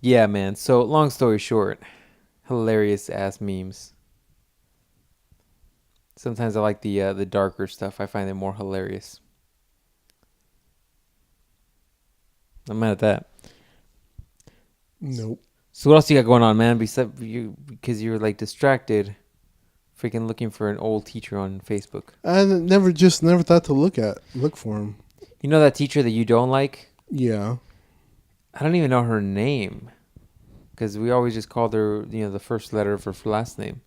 Yeah, man. So, long story short, hilarious ass memes. Sometimes I like the darker stuff. I find it more hilarious. I'm mad at that. Nope. So what else you got going on, man? Besides you, because you're like distracted, freaking looking for an old teacher on Facebook. I never thought to look for him. You know that teacher that you don't like? Yeah. I don't even know her name, because we always just called her, the first letter of her last name.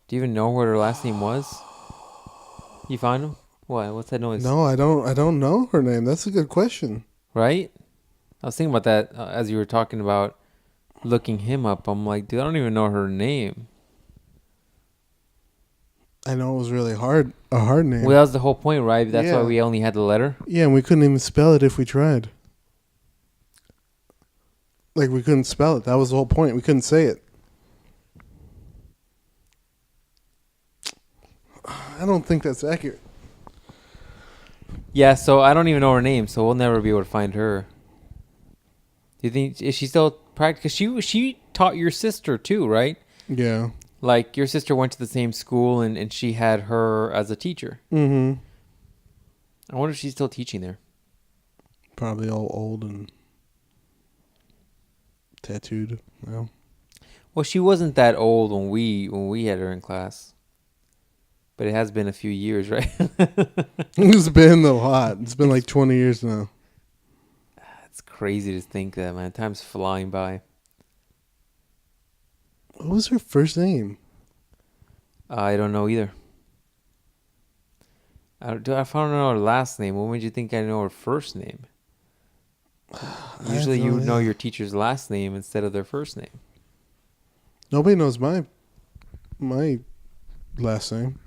Do you even know what her last name was? You found him? What? What's that noise? No, I don't know her name. That's a good question. Right? I was thinking about that as you were talking about looking him up. I'm like, dude, I don't even know her name. I know it was really hard. A hard name. Well, that was the whole point, right? That's why we only had the letter. Yeah, and we couldn't even spell it if we tried. Like, we couldn't spell it. That was the whole point. We couldn't say it. I don't think that's accurate. Yeah, so I don't even know her name, so we'll never be able to find her. Do you think, is she still practicing? Because she taught your sister too, right? Yeah. Like, your sister went to the same school, and she had her as a teacher. Mm-hmm. I wonder if she's still teaching there. Probably all old and tattooed. Well, she wasn't that old when we had her in class. But it has been a few years, right? It's been a lot. It's been like 20 years now. It's crazy to think that, man. Time's flying by. What was her first name? I don't know either. I found out her last name. When would you think I know her first name? Usually you would know your teacher's last name instead of their first name. Nobody knows my last name.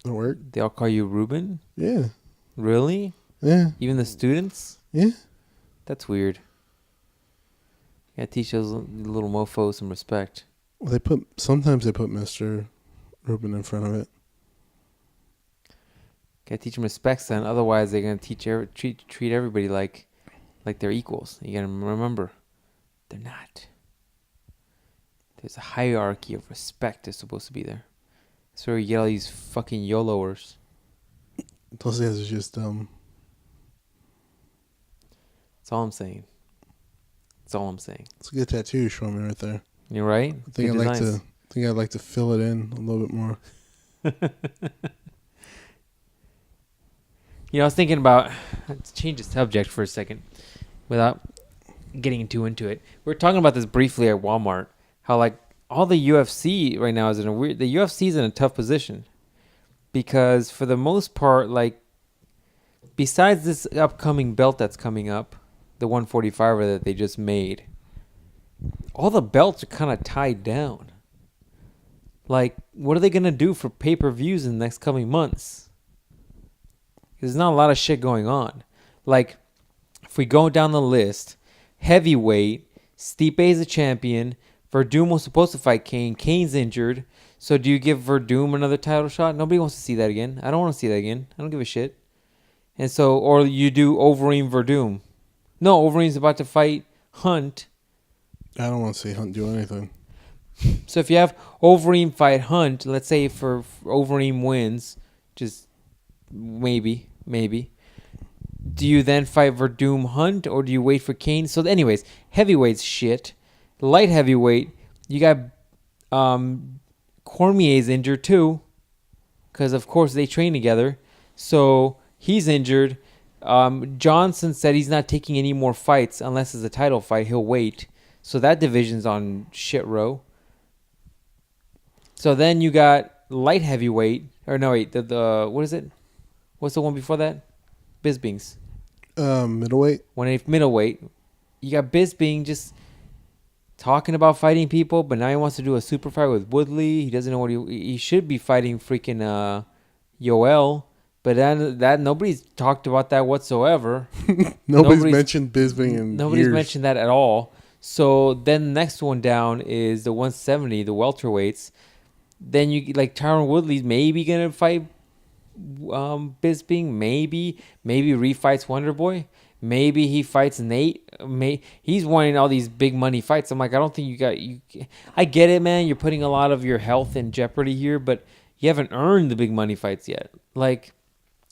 At work. They all call you Ruben? Yeah. Really? Yeah. Even the students? Yeah. That's weird. Yeah, teach those little mofos some respect. Well, sometimes they put Mr. Ruben in front of it. Gotta teach them respect, son. Otherwise, they're gonna treat everybody like they're equals. You gotta remember, they're not. There's a hierarchy of respect that's supposed to be there. That's where you get all these fucking YOLOers. Those guys are just dumb. That's all I'm saying. That's all I'm saying. It's a good tattoo you're showing me right there. You're right. I think I'd like to fill it in a little bit more. I was thinking about, let's change the subject for a second without getting too into it. We were talking about this briefly at Walmart, how like all the UFC right now is the UFC is in a tough position because for the most part, like besides this upcoming belt that's coming up, the 145er that they just made, all the belts are kind of tied down. Like, what are they going to do for pay-per-views in the next coming months? There's not a lot of shit going on. Like, if we go down the list, heavyweight, Stipe is a champion. Verdum was supposed to fight Kane. Kane's injured. So do you give Verdum another title shot? Nobody wants to see that again. I don't want to see that again. I don't give a shit. And so, or you do Overeem Verdum. No, Overeem's about to fight Hunt. I don't want to see Hunt do anything. So if you have Overeem fight Hunt, let's say for Overeem wins, just maybe. Do you then fight Verdum Hunt or do you wait for Kane? So anyways, heavyweight's shit. Light heavyweight, you got Cormier's injured too. Because of course they train together. So he's injured. Johnson said he's not taking any more fights unless it's a title fight. He'll wait. So that division's on shit row. So then you got light heavyweight. Or no, wait. The what is it? What's the one before that? Bisping's. Middleweight. 180 middleweight. You got Bisping just talking about fighting people, but now he wants to do a super fight with Woodley. He doesn't know what he should be fighting freaking Yoel. But that nobody's talked about that whatsoever. Nobody's mentioned Bisping in Nobody's years. mentioned that at all. So then the next one down is the 170, the welterweights. Then you like Tyron Woodley's maybe gonna fight Bisping, maybe refights Wonderboy, maybe he fights Nate. He's wanting all these big money fights. I'm like, I don't think you. I get it, man. You're putting a lot of your health in jeopardy here, but you haven't earned the big money fights yet. Like,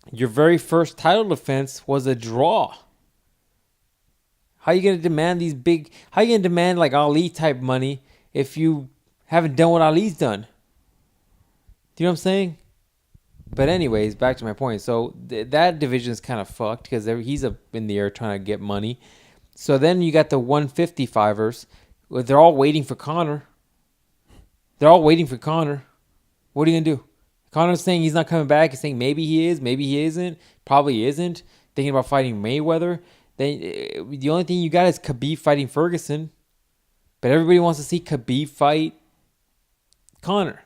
your very first title defense was a draw. How are you gonna demand these big? How are you gonna demand like Ali type money if you haven't done what Ali's done? Do you know what I'm saying? But anyways, back to my point. So that division is kind of fucked because he's up in the air trying to get money. So then you got the 155ers. They're all waiting for Conor. What are you going to do? Conor's saying he's not coming back. He's saying maybe he is, maybe he isn't. Probably isn't. Thinking about fighting Mayweather. The only thing you got is Khabib fighting Ferguson. But everybody wants to see Khabib fight Conor.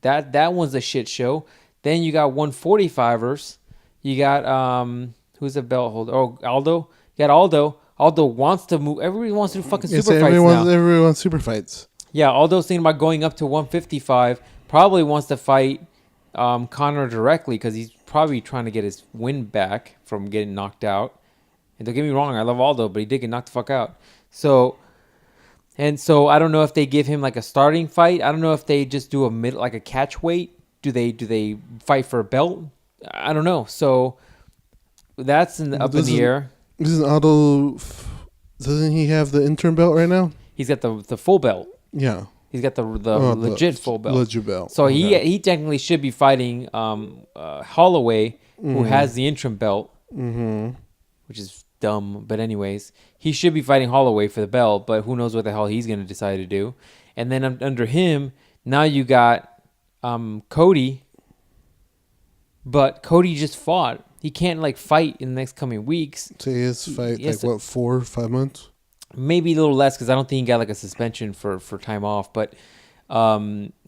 That one's a shit show. Then you got 145ers. You got who's a belt holder? Oh, Aldo. You got Aldo. Aldo wants to move. Everybody wants to do fucking super fights now. Everyone wants super fights. Yeah, Aldo's thinking about going up to 155. Probably wants to fight Conor directly because he's probably trying to get his win back from getting knocked out. And don't get me wrong, I love Aldo, but he did get knocked the fuck out. So I don't know if they give him like a starting fight. I don't know if they just do like a catch weight. Do they fight for a belt? I don't know. So that's up in the air. Doesn't Aldo? Doesn't he have the interim belt right now? He's got the full belt. Yeah. He's got the legit full belt. Legit belt. So he technically should be fighting Holloway, who has the interim belt, which is dumb. But anyways, he should be fighting Holloway for the belt, but who knows what the hell he's going to decide to do. And then under him, now you got Cody, but Cody just fought. He can't like fight in the next coming weeks. So he has to fight 4 or 5 months? Maybe a little less because I don't think he got like a suspension for time off. But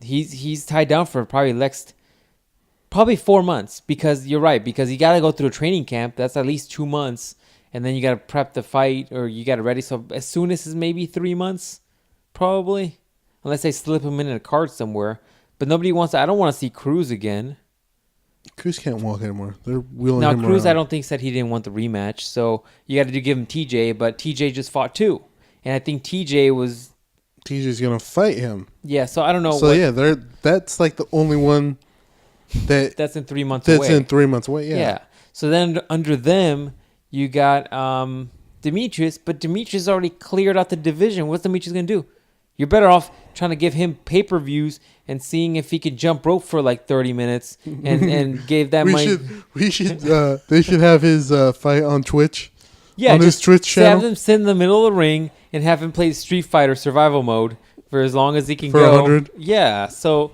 he's tied down for probably 4 months because you're right, because you got to go through a training camp. That's at least 2 months. And then you got to prep the fight or you got to ready. So as soon as is maybe 3 months, probably. Unless they slip him in a card somewhere. But nobody wants to. I don't want to see Cruz again. Cruz can't walk anymore. They're wheeling him Cruz, around. I don't think said he didn't want the rematch. So you got to give him TJ. But TJ just fought too. And I think TJ's going to fight him. Yeah, so I don't know. So that's like the only one that's in 3 months away. That's in 3 months away, yeah. So then under them, you got Demetrius, but Demetrius already cleared out the division. What's Demetrius going to do? You're better off trying to give him pay-per-views and seeing if he could jump rope for like 30 minutes and gave that money. They should have his fight on Twitch. Yeah, on his Twitch channel. Have him sit in the middle of the ring and have him play Street Fighter survival mode for as long as he can for go. 100. Yeah, so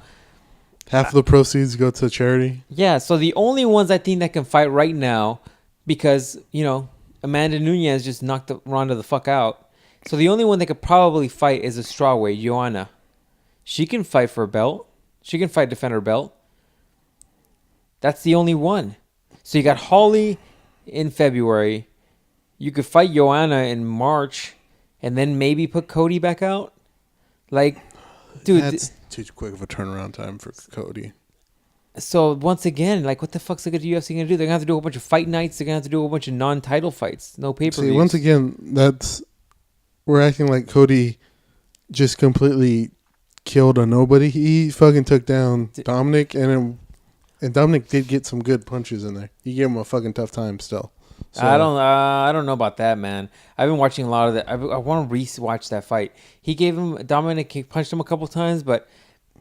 half of the proceeds go to charity. Yeah, so the only ones I think that can fight right now, because Amanda Nunes just knocked Ronda the fuck out. So the only one that could probably fight is a strawweight, Joanna. She can fight for a belt. She can fight, defend her belt. That's the only one. So you got Holly in February. You could fight Joanna in March, and then maybe put Cody back out. Like, dude, that's too quick of a turnaround time for Cody. So once again, like, what the fuck's the UFC gonna do? They're gonna have to do a whole bunch of fight nights. They're gonna have to do a whole bunch of non-title fights, no pay-per-views. See, once again, we're acting like Cody just completely killed a nobody. He fucking took down Dominic, and Dominic did get some good punches in there. He gave him a fucking tough time still. So, I don't know about that, man. I've been watching a lot of that. I want to re-watch that fight. Dominic punched him a couple times, but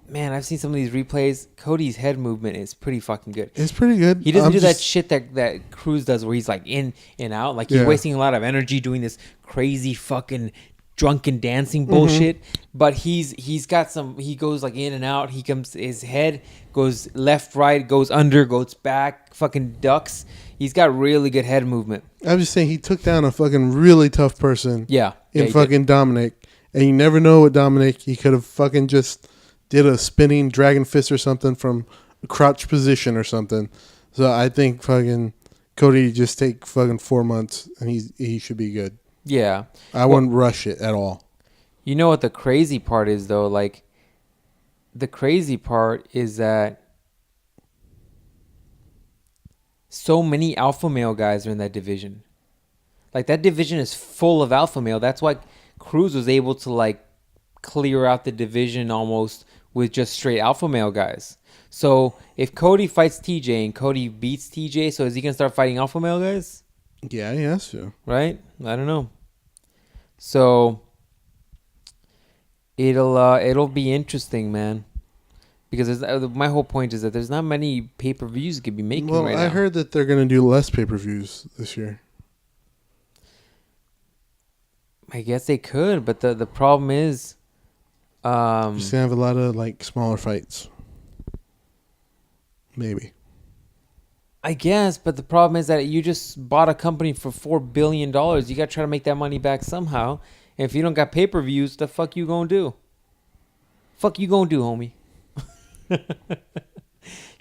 man, I've seen some of these replays. Cody's head movement is pretty fucking good. It's pretty good. He doesn't do that shit that Cruz does, where he's like in and out. Like, he's wasting a lot of energy doing this crazy fucking drunken dancing bullshit. But he's got some. He goes like in and out. His head goes left, right, goes under, goes back, fucking ducks. He's got really good head movement. I'm just saying, he took down a fucking really tough person. In fucking Dominic, and you never know with Dominic. He could have fucking just did a spinning dragon fist or something from a crouch position or something. So I think fucking Cody just take fucking 4 months and he should be good. Yeah. I wouldn't rush it at all. You know what the crazy part is, though? Like, the crazy part is that so many alpha male guys are in that division. Like, that division is full of alpha male. That's why Cruz was able to, like, clear out the division almost with just straight alpha male guys. So, if Cody fights TJ and Cody beats TJ, so is he going to start fighting alpha male guys? Yeah, he has to. Right? I don't know. So, it'll be interesting, man. Because my whole point is that there's not many pay-per-views you could be making right now. Well, I heard that they're going to do less pay-per-views this year. I guess they could, but the problem is... just going to have a lot of, like, smaller fights. Maybe. I guess, but the problem is that you just bought a company for $4 billion. You got to try to make that money back somehow. And if you don't got pay-per-views, the fuck you gonna do? Fuck you gonna do, homie?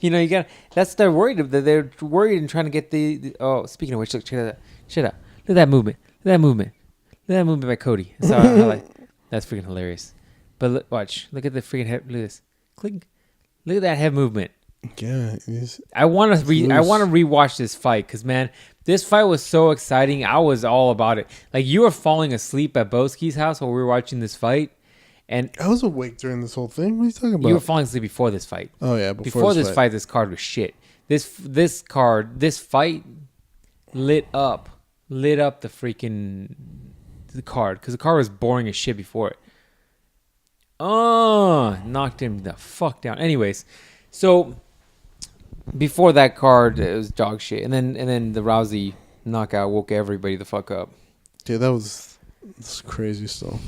You know, you got. That's they're worried. They're worried and trying to get the. Oh, speaking of which, look, check that out. Shut up. Look at that movement. Look at that movement. Look at that movement by Cody. So that's freaking hilarious. But look, watch. Look at the freaking head. Look at this. Click. Look at that head movement. Yeah, I want to rewatch this fight because, man, this fight was so exciting. I was all about it. Like, you were falling asleep at Boski's house while we were watching this fight, and I was awake during this whole thing. What are you talking about? You were falling asleep before this fight. Oh yeah, before this fight, this card was shit. This fight lit up the freaking card because the card was boring as shit before it. Oh, knocked him the fuck down. Anyways, so. Before that card, it was dog shit, and then the Rousey knockout woke everybody the fuck up. Yeah, that's crazy still.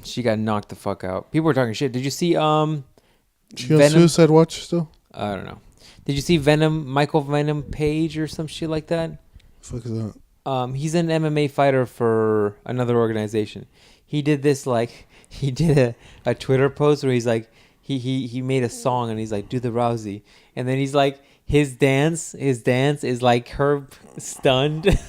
She got knocked the fuck out. People were talking shit. Did you see She on Suicide Watch still? I don't know. Did you see Michael Venom Page or some shit like that? What the fuck is that? He's an MMA fighter for another organization. He did this he did a Twitter post where he's like he made a song and he's like, do the Rousey, and then he's like. His dance is like her stunned.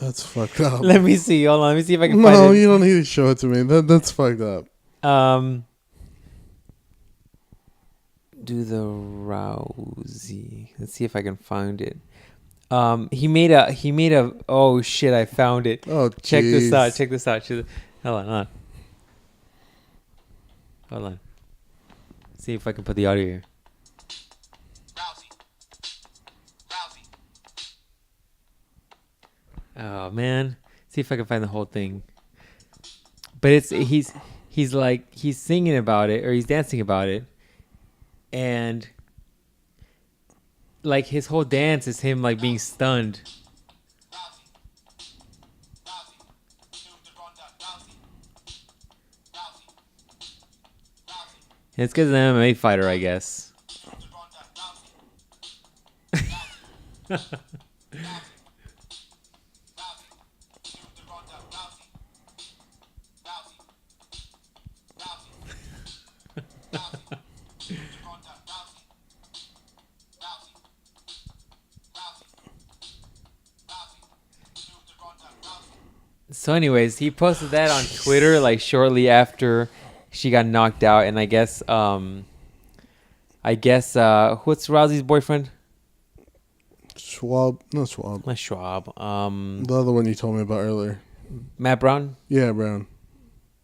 That's fucked up. Let me see. Hold on. Let me see if I can find it. No, you don't need to show it to me. That's fucked up. Do the Rousey. Let's see if I can find it. He made a. Oh shit! I found it. Oh, check this out. Check this out. Hold on. See if I can put the audio here. Oh man, see if I can find the whole thing. But he's singing about it or he's dancing about it, and like his whole dance is him like being stunned. And it's because of an MMA fighter, I guess. So anyways, he posted that on Twitter like shortly after she got knocked out, and I guess what's Rousey's boyfriend? Schwab. Not Schwab. Not Schwab. The other one you told me about earlier. Matt Brown? Yeah, Brown.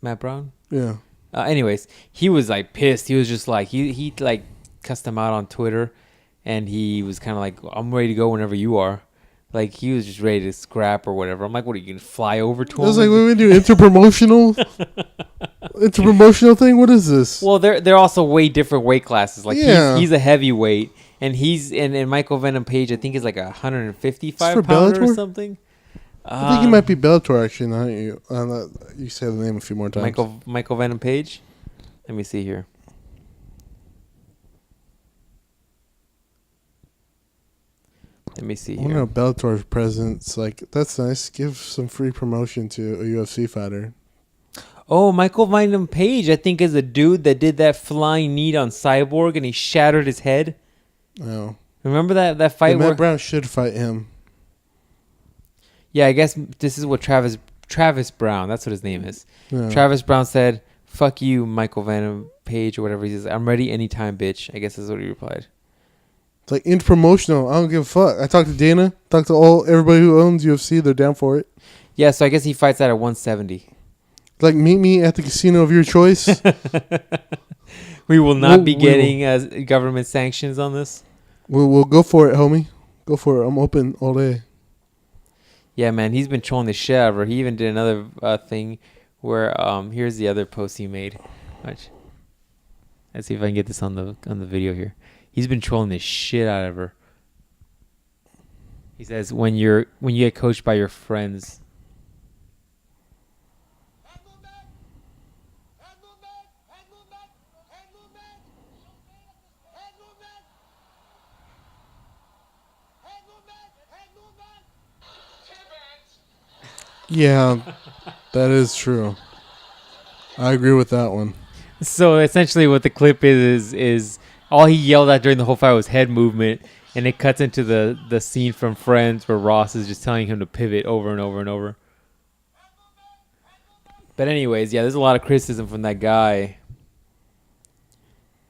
Matt Brown? Yeah. Anyways, he was like pissed. He was just like he like cussed him out on Twitter, and he was kind of like, I'm ready to go whenever you are. Like, he was just ready to scrap or whatever. I'm like, what, are you going to fly over to him? I was like, what do we do? Interpromotional? Interpromotional thing? What is this? Well, they're also way different weight classes. Like, yeah. he's a heavyweight, and and Michael Venom Page, I think, is like 155 pounder or something. I think he might be Bellator, actually. Not you. You say the name a few more times. Michael Venom Page? Let me see here. Let me see here. I wonder if Bellator's presence, like, that's nice. Give some free promotion to a UFC fighter. Oh, Michael Venom Page, I think, is a dude that did that flying knee on Cyborg and he shattered his head. Oh. Remember that fight? Matt Brown should fight him. Yeah, I guess this is what Travis Brown. That's what his name is. Yeah. Travis Brown said, "Fuck you, Michael Van Page or whatever he says. I'm ready anytime, bitch." I guess that's what he replied. It's like in promotional. I don't give a fuck. I talked to Dana. Talked to everybody who owns UFC. They're down for it. Yeah, so I guess he fights at 170. Like, meet me at the casino of your choice. We will not be getting government sanctions on this. We'll go for it, homie. Go for it. I'm open all day. Yeah, man, he's been trolling the shit out of her. He even did another thing where here's the other post he made. Watch. Let's see if I can get this on the video here. He's been trolling the shit out of her. He says when you get coached by your friends. Yeah, that is true. I agree with that one. So essentially what the clip is all he yelled at during the whole fight was head movement, and it cuts into the scene from Friends where Ross is just telling him to pivot over and over and over. But anyways, yeah, there's a lot of criticism from that guy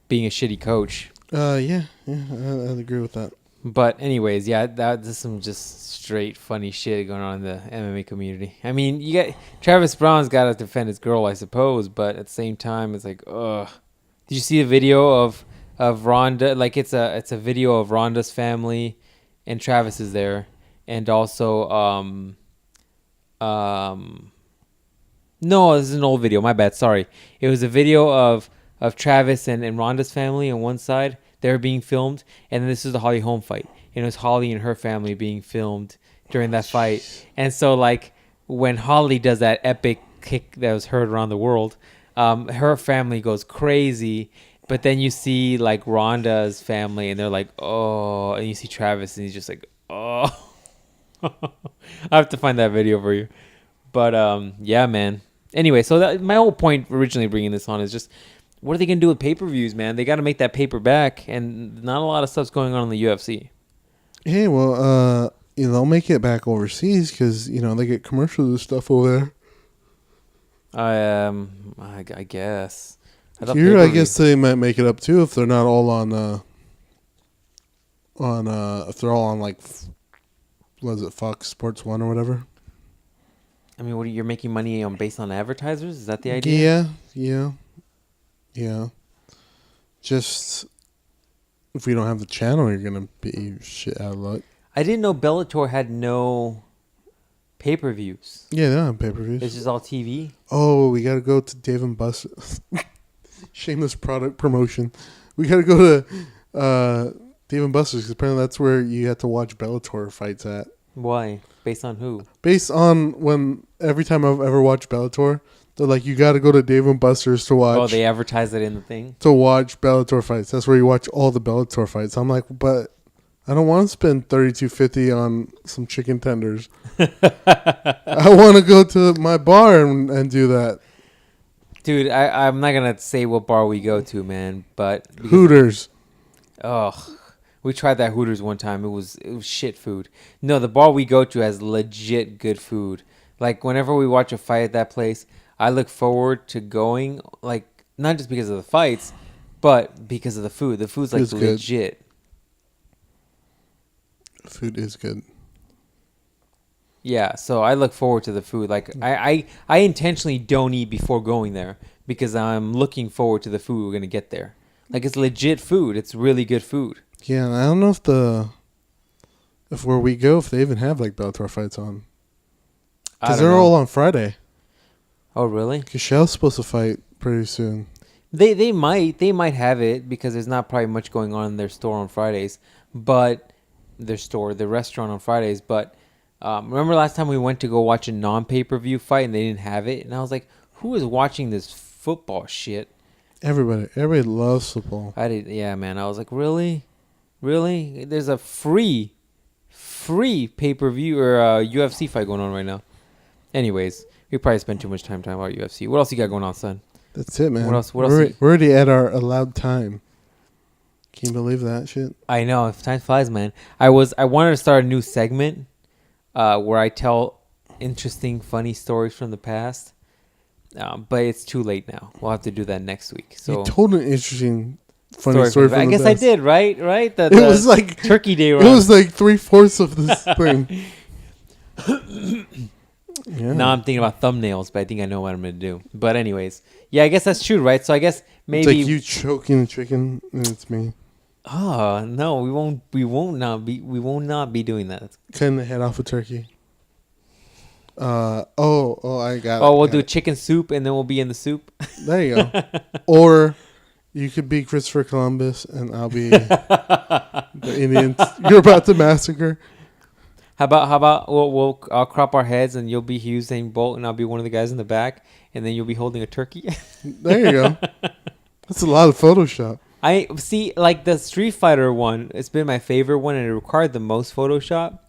being a shitty coach. Yeah, I agree with that. But anyways, yeah, that's some just straight funny shit going on in the MMA community. I mean, you got Travis Brown's got to defend his girl, I suppose, but at the same time, it's like, ugh. Did you see the video of Ronda? Like, it's a video of Ronda's family, and Travis is there, and also no, this is an old video. My bad. Sorry. It was a video of Travis and Ronda's family on one side. They were being filmed, and then this is the Holly Holm fight. And it was Holly and her family being filmed during that fight. And so, like, when Holly does that epic kick that was heard around the world, her family goes crazy. But then you see, like, Ronda's family, and they're like, oh. And you see Travis, and he's just like, oh. I have to find that video for you. But, yeah, man. Anyway, so my whole point originally bringing this on is just, what are they going to do with pay-per-views, man? They got to make that paper back, and not a lot of stuff's going on in the UFC. Hey, well, they'll make it back overseas because, they get commercials and stuff over there. I guess. Here, I guess they might make it up, too, if they're not all if they're all on, like, what is it, Fox Sports 1 or whatever? I mean, you're making money based on advertisers? Is that the idea? Yeah. Just, if we don't have the channel, you're going to be shit out of luck. I didn't know Bellator had no pay-per-views. Yeah, they don't have pay-per-views. It's just all TV? Oh, we got to go to Dave & Buster's. Shameless product promotion. We got to go to Dave & Buster's because apparently that's where you have to watch Bellator fights at. Why? Based on who? Based on every time I've ever watched Bellator, they're like, you got to go to Dave & Buster's to watch. Oh, they advertise it in the thing? To watch Bellator fights. That's where you watch all the Bellator fights. I'm like, but I don't want to spend $32.50 on some chicken tenders. I want to go to my bar and do that. Dude, I'm not going to say what bar we go to, man, but... Hooters. Oh, we tried that Hooters one time. It was shit food. No, the bar we go to has legit good food. Like, whenever we watch a fight at that place, I look forward to going, like, not just because of the fights, but because of the food. The food's, like, it's legit. Good. Food is good. Yeah, so I look forward to the food. Like, I intentionally don't eat before going there because I'm looking forward to the food we're going to get there. Like, it's legit food. It's really good food. Yeah, I don't know if where we go, if they even have, like, Bellator fights on. Because they're all on Friday. Oh, really? Cachel's supposed to fight pretty soon. They might have it because there's not probably much going on in their store on Fridays, but the restaurant on Fridays. But remember last time we went to go watch a non-pay-per-view fight and they didn't have it, and I was like, who is watching this football shit? Everybody loves football. Yeah, man. I was like, really? There's a free pay-per-view or UFC fight going on right now. Anyways, we probably spent too much time talking about UFC. What else you got going on, son? That's it, man. What else? We're already at our allowed time. Can you believe that shit? I know. Time flies, man. I wanted to start a new segment where I tell interesting, funny stories from the past. But it's too late now. We'll have to do that next week. So you told an interesting, funny story from I guess past. I did, right? It was like Turkey Day run. It was like 3/4 of this thing. Yeah. Now I'm thinking about thumbnails, but I think I know what I'm going to do. But anyways, yeah, I guess that's true, right? So I guess maybe... It's like you choking the chicken, and it's me. Oh, no, we will not be doing that. Cutting the head off a turkey. I got it. Oh, we'll do chicken soup, and then we'll be in the soup. There you go. Or you could be Christopher Columbus, and I'll be the Indians you're about to massacre. How about I'll crop our heads, and you'll be Usain Bolt, and I'll be one of the guys in the back, and then you'll be holding a turkey. There you go. That's a lot of Photoshop. I see, like the Street Fighter one. It's been my favorite one, and it required the most Photoshop.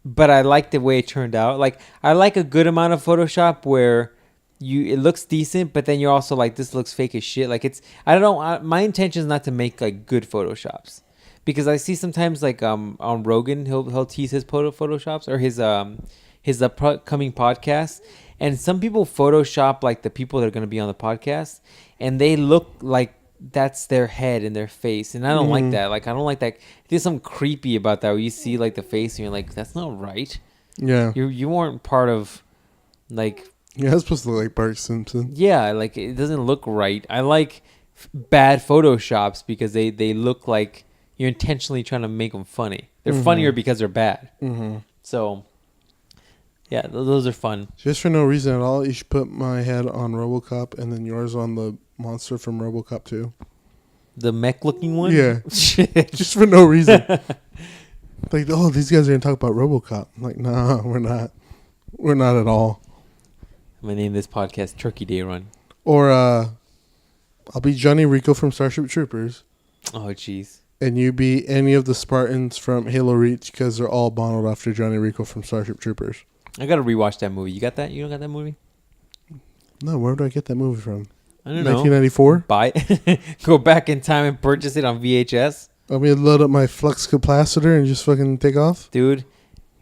But I like the way it turned out. Like I like a good amount of Photoshop where it looks decent, but then you're also like, this looks fake as shit. Like I don't know. My intention is not to make like good Photoshops. Because I see sometimes like on Rogan he'll tease his photoshops or his upcoming podcast, and some people Photoshop like the people that are going to be on the podcast, and they look like that's their head and their face, and I don't like that. Like I don't like that. There's something creepy about that where you see like the face and you're like, that's not right. Yeah, you weren't part of like. Yeah, it's supposed to look like Bart Simpson. Yeah, like it doesn't look right. I like bad Photoshops because they look like you're intentionally trying to make them funny. They're funnier because they're bad. Mm-hmm. So, yeah, those are fun. Just for no reason at all, you should put my head on RoboCop and then yours on the monster from RoboCop 2. The mech-looking one? Yeah. Just for no reason. Like, oh, these guys are going to talk about RoboCop. I'm like, nah, we're not. We're not at all. I'm going to name this podcast Turkey Day Run. Or I'll be Johnny Rico from Starship Troopers. Oh, jeez. And you be any of the Spartans from Halo Reach because they're all modeled after Johnny Rico from Starship Troopers. I got to rewatch that movie. You got that? You don't got that movie? No, where do I get that movie from? I don't know. 1994? Buy it. Go back in time and purchase it on VHS. I'm going to load up my flux capacitor and just fucking take off? Dude,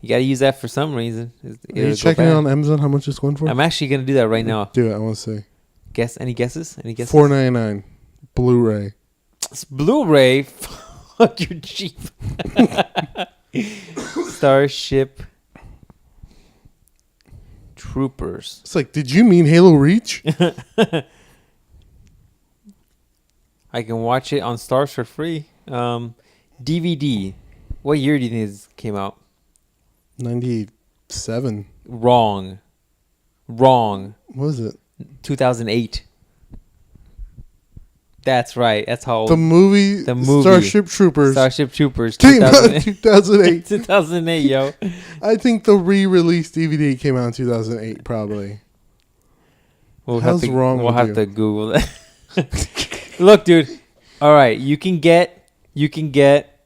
you got to use that for some reason. Are you checking it on Amazon how much it's going for? I'm actually going to do that right now. Do it. I want to see. Any guesses? $4.99. Blu-ray. It's Blu-ray. Fuck, you're cheap. Starship Troopers. It's like, did you mean Halo Reach? I can watch it on Stars for free. DVD. What year do you think this came out? 97. Wrong. What was it? 2008. That's right. That's how old. The movie Starship Troopers. Starship Troopers. Came out in 2008. 2008, yo. I think the re-released DVD came out in 2008, probably. We'll have to Google that. Look, dude. All right, you can get.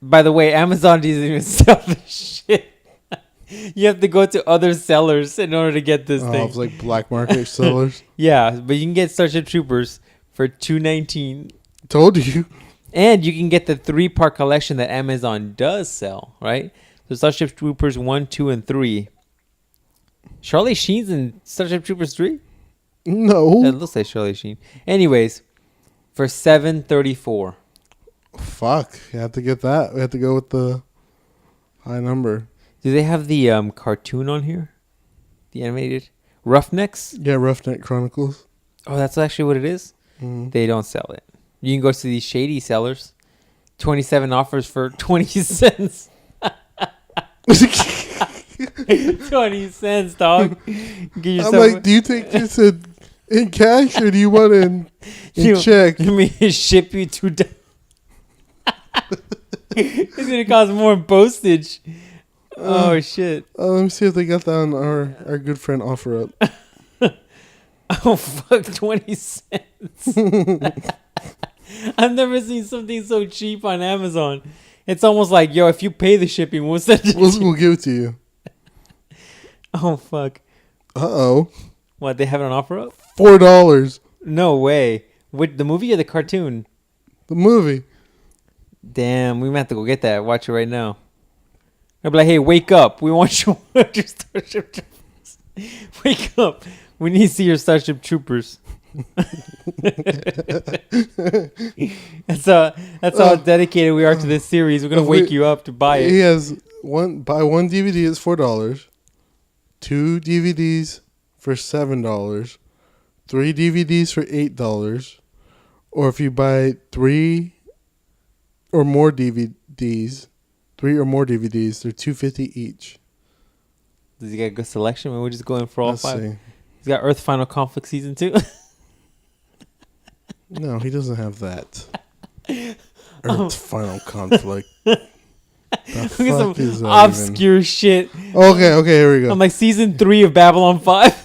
By the way, Amazon doesn't even sell this shit. You have to go to other sellers in order to get this thing. It's like black market sellers. Yeah, but you can get Starship Troopers for $2.19. Told you. And you can get the 3-part collection that Amazon does sell, right? So Starship Troopers 1, 2, and 3. Charlie Sheen's in Starship Troopers 3? No. It looks like Charlie Sheen. Anyways, for $7.34. Fuck. You have to get that. We have to go with the high number. Do they have the cartoon on here? The animated? Roughnecks? Yeah, Roughneck Chronicles. Oh, that's actually what it is? Mm-hmm. They don't sell it. You can go to these shady sellers. 27 offers for 20 cents. 20 cents, dog. I'm like, do you take this in cash or do you want it in check? You mean to ship you $2? It's going to cost more in postage. Oh, shit. Let me see if they got that on our good friend OfferUp. Oh, fuck, 20 cents. I've never seen something so cheap on Amazon. It's almost like, yo, if you pay the shipping, we'll send it to you. We'll give it to you. Oh, fuck. Uh-oh. What, they have it on OfferUp? $4. No way. With the movie or the cartoon? The movie. Damn, we might have to go get that. Watch it right now. I'll be like, hey, wake up. We want you to watch your Starship Troopers. Wake up. We need to see your Starship Troopers. That's how dedicated we are to this series. We're going to wake you up to buy it. He has buy one DVD is $4, 2 DVDs for $7, 3 DVDs for $8, or if you buy 3 or more DVDs, they're $2.50 each. Does he got a good selection? We're just going for all Let's 5. see. He's got Earth Final Conflict Season 2. No, he doesn't have that. Earth Final Conflict. The Look at fuck is some that obscure shit. Okay, here we go. I'm like Season 3 of Babylon 5.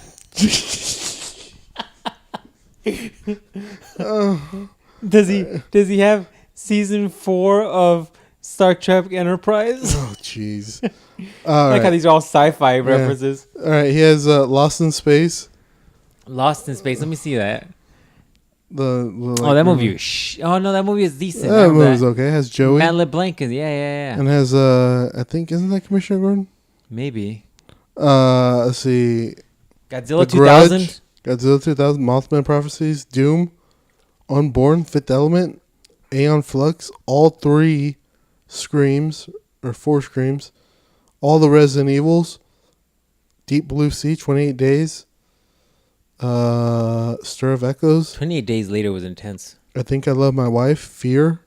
Does he have Season 4 of Star Trek Enterprise? Oh, jeez. How these are all sci-fi references. All right, he has Lost in Space. Lost in Space. Let me see that. That movie. Oh no, that movie is decent. That movie's okay. It has Joey. Matt LeBlanc. Yeah. And has I think isn't that Commissioner Gordon? Maybe. Let's see. Godzilla 2000. Godzilla 2000. Mothman Prophecies. Doom. Unborn. Fifth Element. Aeon Flux. All 3 Screams or 4 Screams. All the Resident Evils. Deep Blue Sea. 28 Days. Stir of Echoes. 28 Days Later was intense. I Think I Love My Wife. Fear.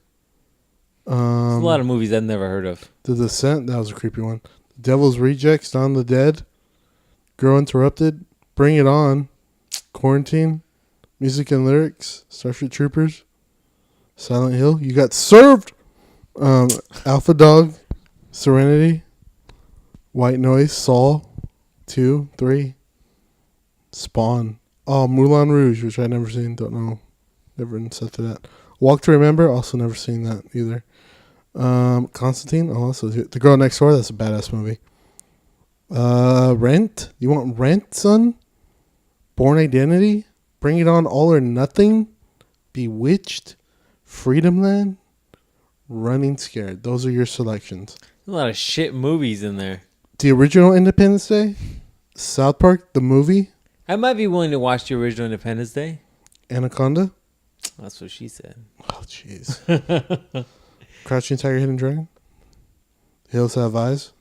There's a lot of movies I've never heard of. The Descent. That was a creepy one. Devil's Rejects. Dawn of the Dead. Girl Interrupted. Bring It On. Quarantine. Music and Lyrics. Starship Troopers. Silent Hill. You Got Served. Alpha Dog. Serenity. White Noise. Saw. 2, 3. Spawn. Oh, Moulin Rouge, which I never seen. Don't know. Never been set to that. Walk to Remember. Also never seen that either. Constantine. Oh, also The Girl Next Door. That's a badass movie. Rent. You want Rent, son? Born Identity. Bring It On, All or Nothing. Bewitched. Freedom Land. Running Scared. Those are your selections. A lot of shit movies in there. The original Independence Day. South Park, the movie. I might be willing to watch the original Independence Day. Anaconda. That's what she said. Oh, jeez. Crouching Tiger, Hidden Dragon. Hills Have Eyes.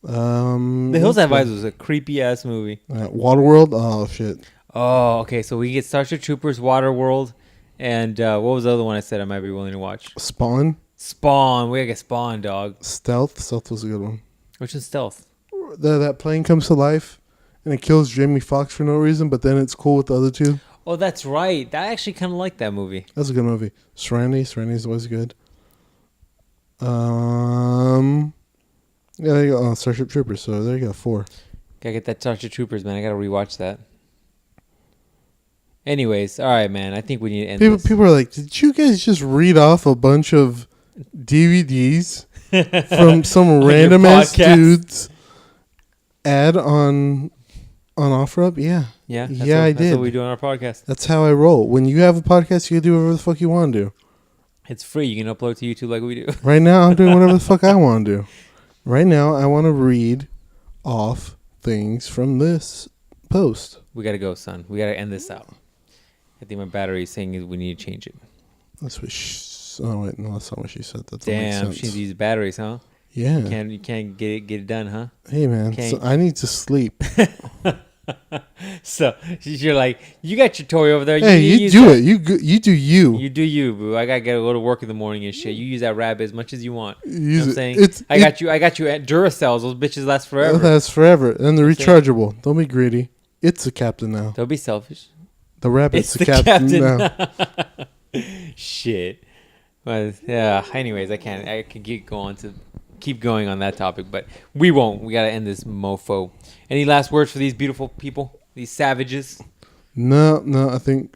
The Hills Have Eyes was a creepy ass movie. Waterworld. Oh shit. Oh, okay. So we get Starship Troopers, Waterworld, and what was the other one I said I might be willing to watch? Spawn. Spawn. We gotta get Spawn, dog. Stealth. Stealth was a good one. Which is Stealth? That plane comes to life and it kills Jamie Foxx for no reason, but then it's cool with the other 2. Oh, that's right. I actually kind of like that movie. That's a good movie. Serenity. Serenity's always good. Yeah, there you go. Oh, Starship Troopers. So there you go. 4. Gotta get that Starship Troopers, man. I gotta rewatch that. Anyways, all right, man. I think we need to end this. People are like, did you guys just read off a bunch of DVDs from some random ass dude's ad on OfferUp? Yeah. Yeah, I did. That's what we do on our podcast. That's how I roll. When you have a podcast, you can do whatever the fuck you want to do. It's free. You can upload to YouTube like we do. Right now, I'm doing whatever the fuck I want to do. Right now, I want to read off things from this post. We gotta go, son. We gotta end this out. I think my battery is saying we need to change it. That's what oh wait, no, that's not what she said. That doesn't Damn, make she sense. needs batteries, huh? Yeah. You can't get it done, huh? Hey man, so I need to sleep. So you're like, you got your toy over there. Hey, you do it. You do you. You do you, boo. I gotta go to work in the morning and shit. You use that rabbit as much as you want. Use you know what I'm saying? I got you at Duracells. Those bitches last forever. That lasts forever. And they're rechargeable. Don't be greedy. It's the captain now. Don't be selfish. The rabbit's the captain now. Shit. Well, yeah. Anyways, I can keep going on that topic, but we won't. We gotta end this mofo. Any last words for these beautiful people, these savages? No. I think.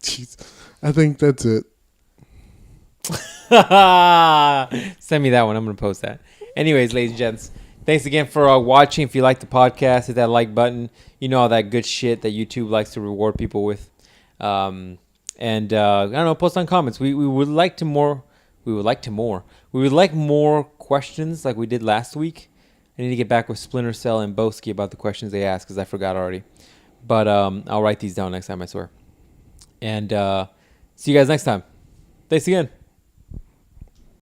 Jeez, I think that's it. Send me that one. I'm gonna post that. Anyways, ladies and gents, thanks again for watching. If you like the podcast, hit that like button. You know all that good shit that YouTube likes to reward people with. And I don't know, post on comments. We would like to more. We would like more questions like we did last week. I need to get back with Splinter Cell and Boski about the questions they asked because I forgot already. But I'll write these down next time, I swear. And see you guys next time. Thanks again.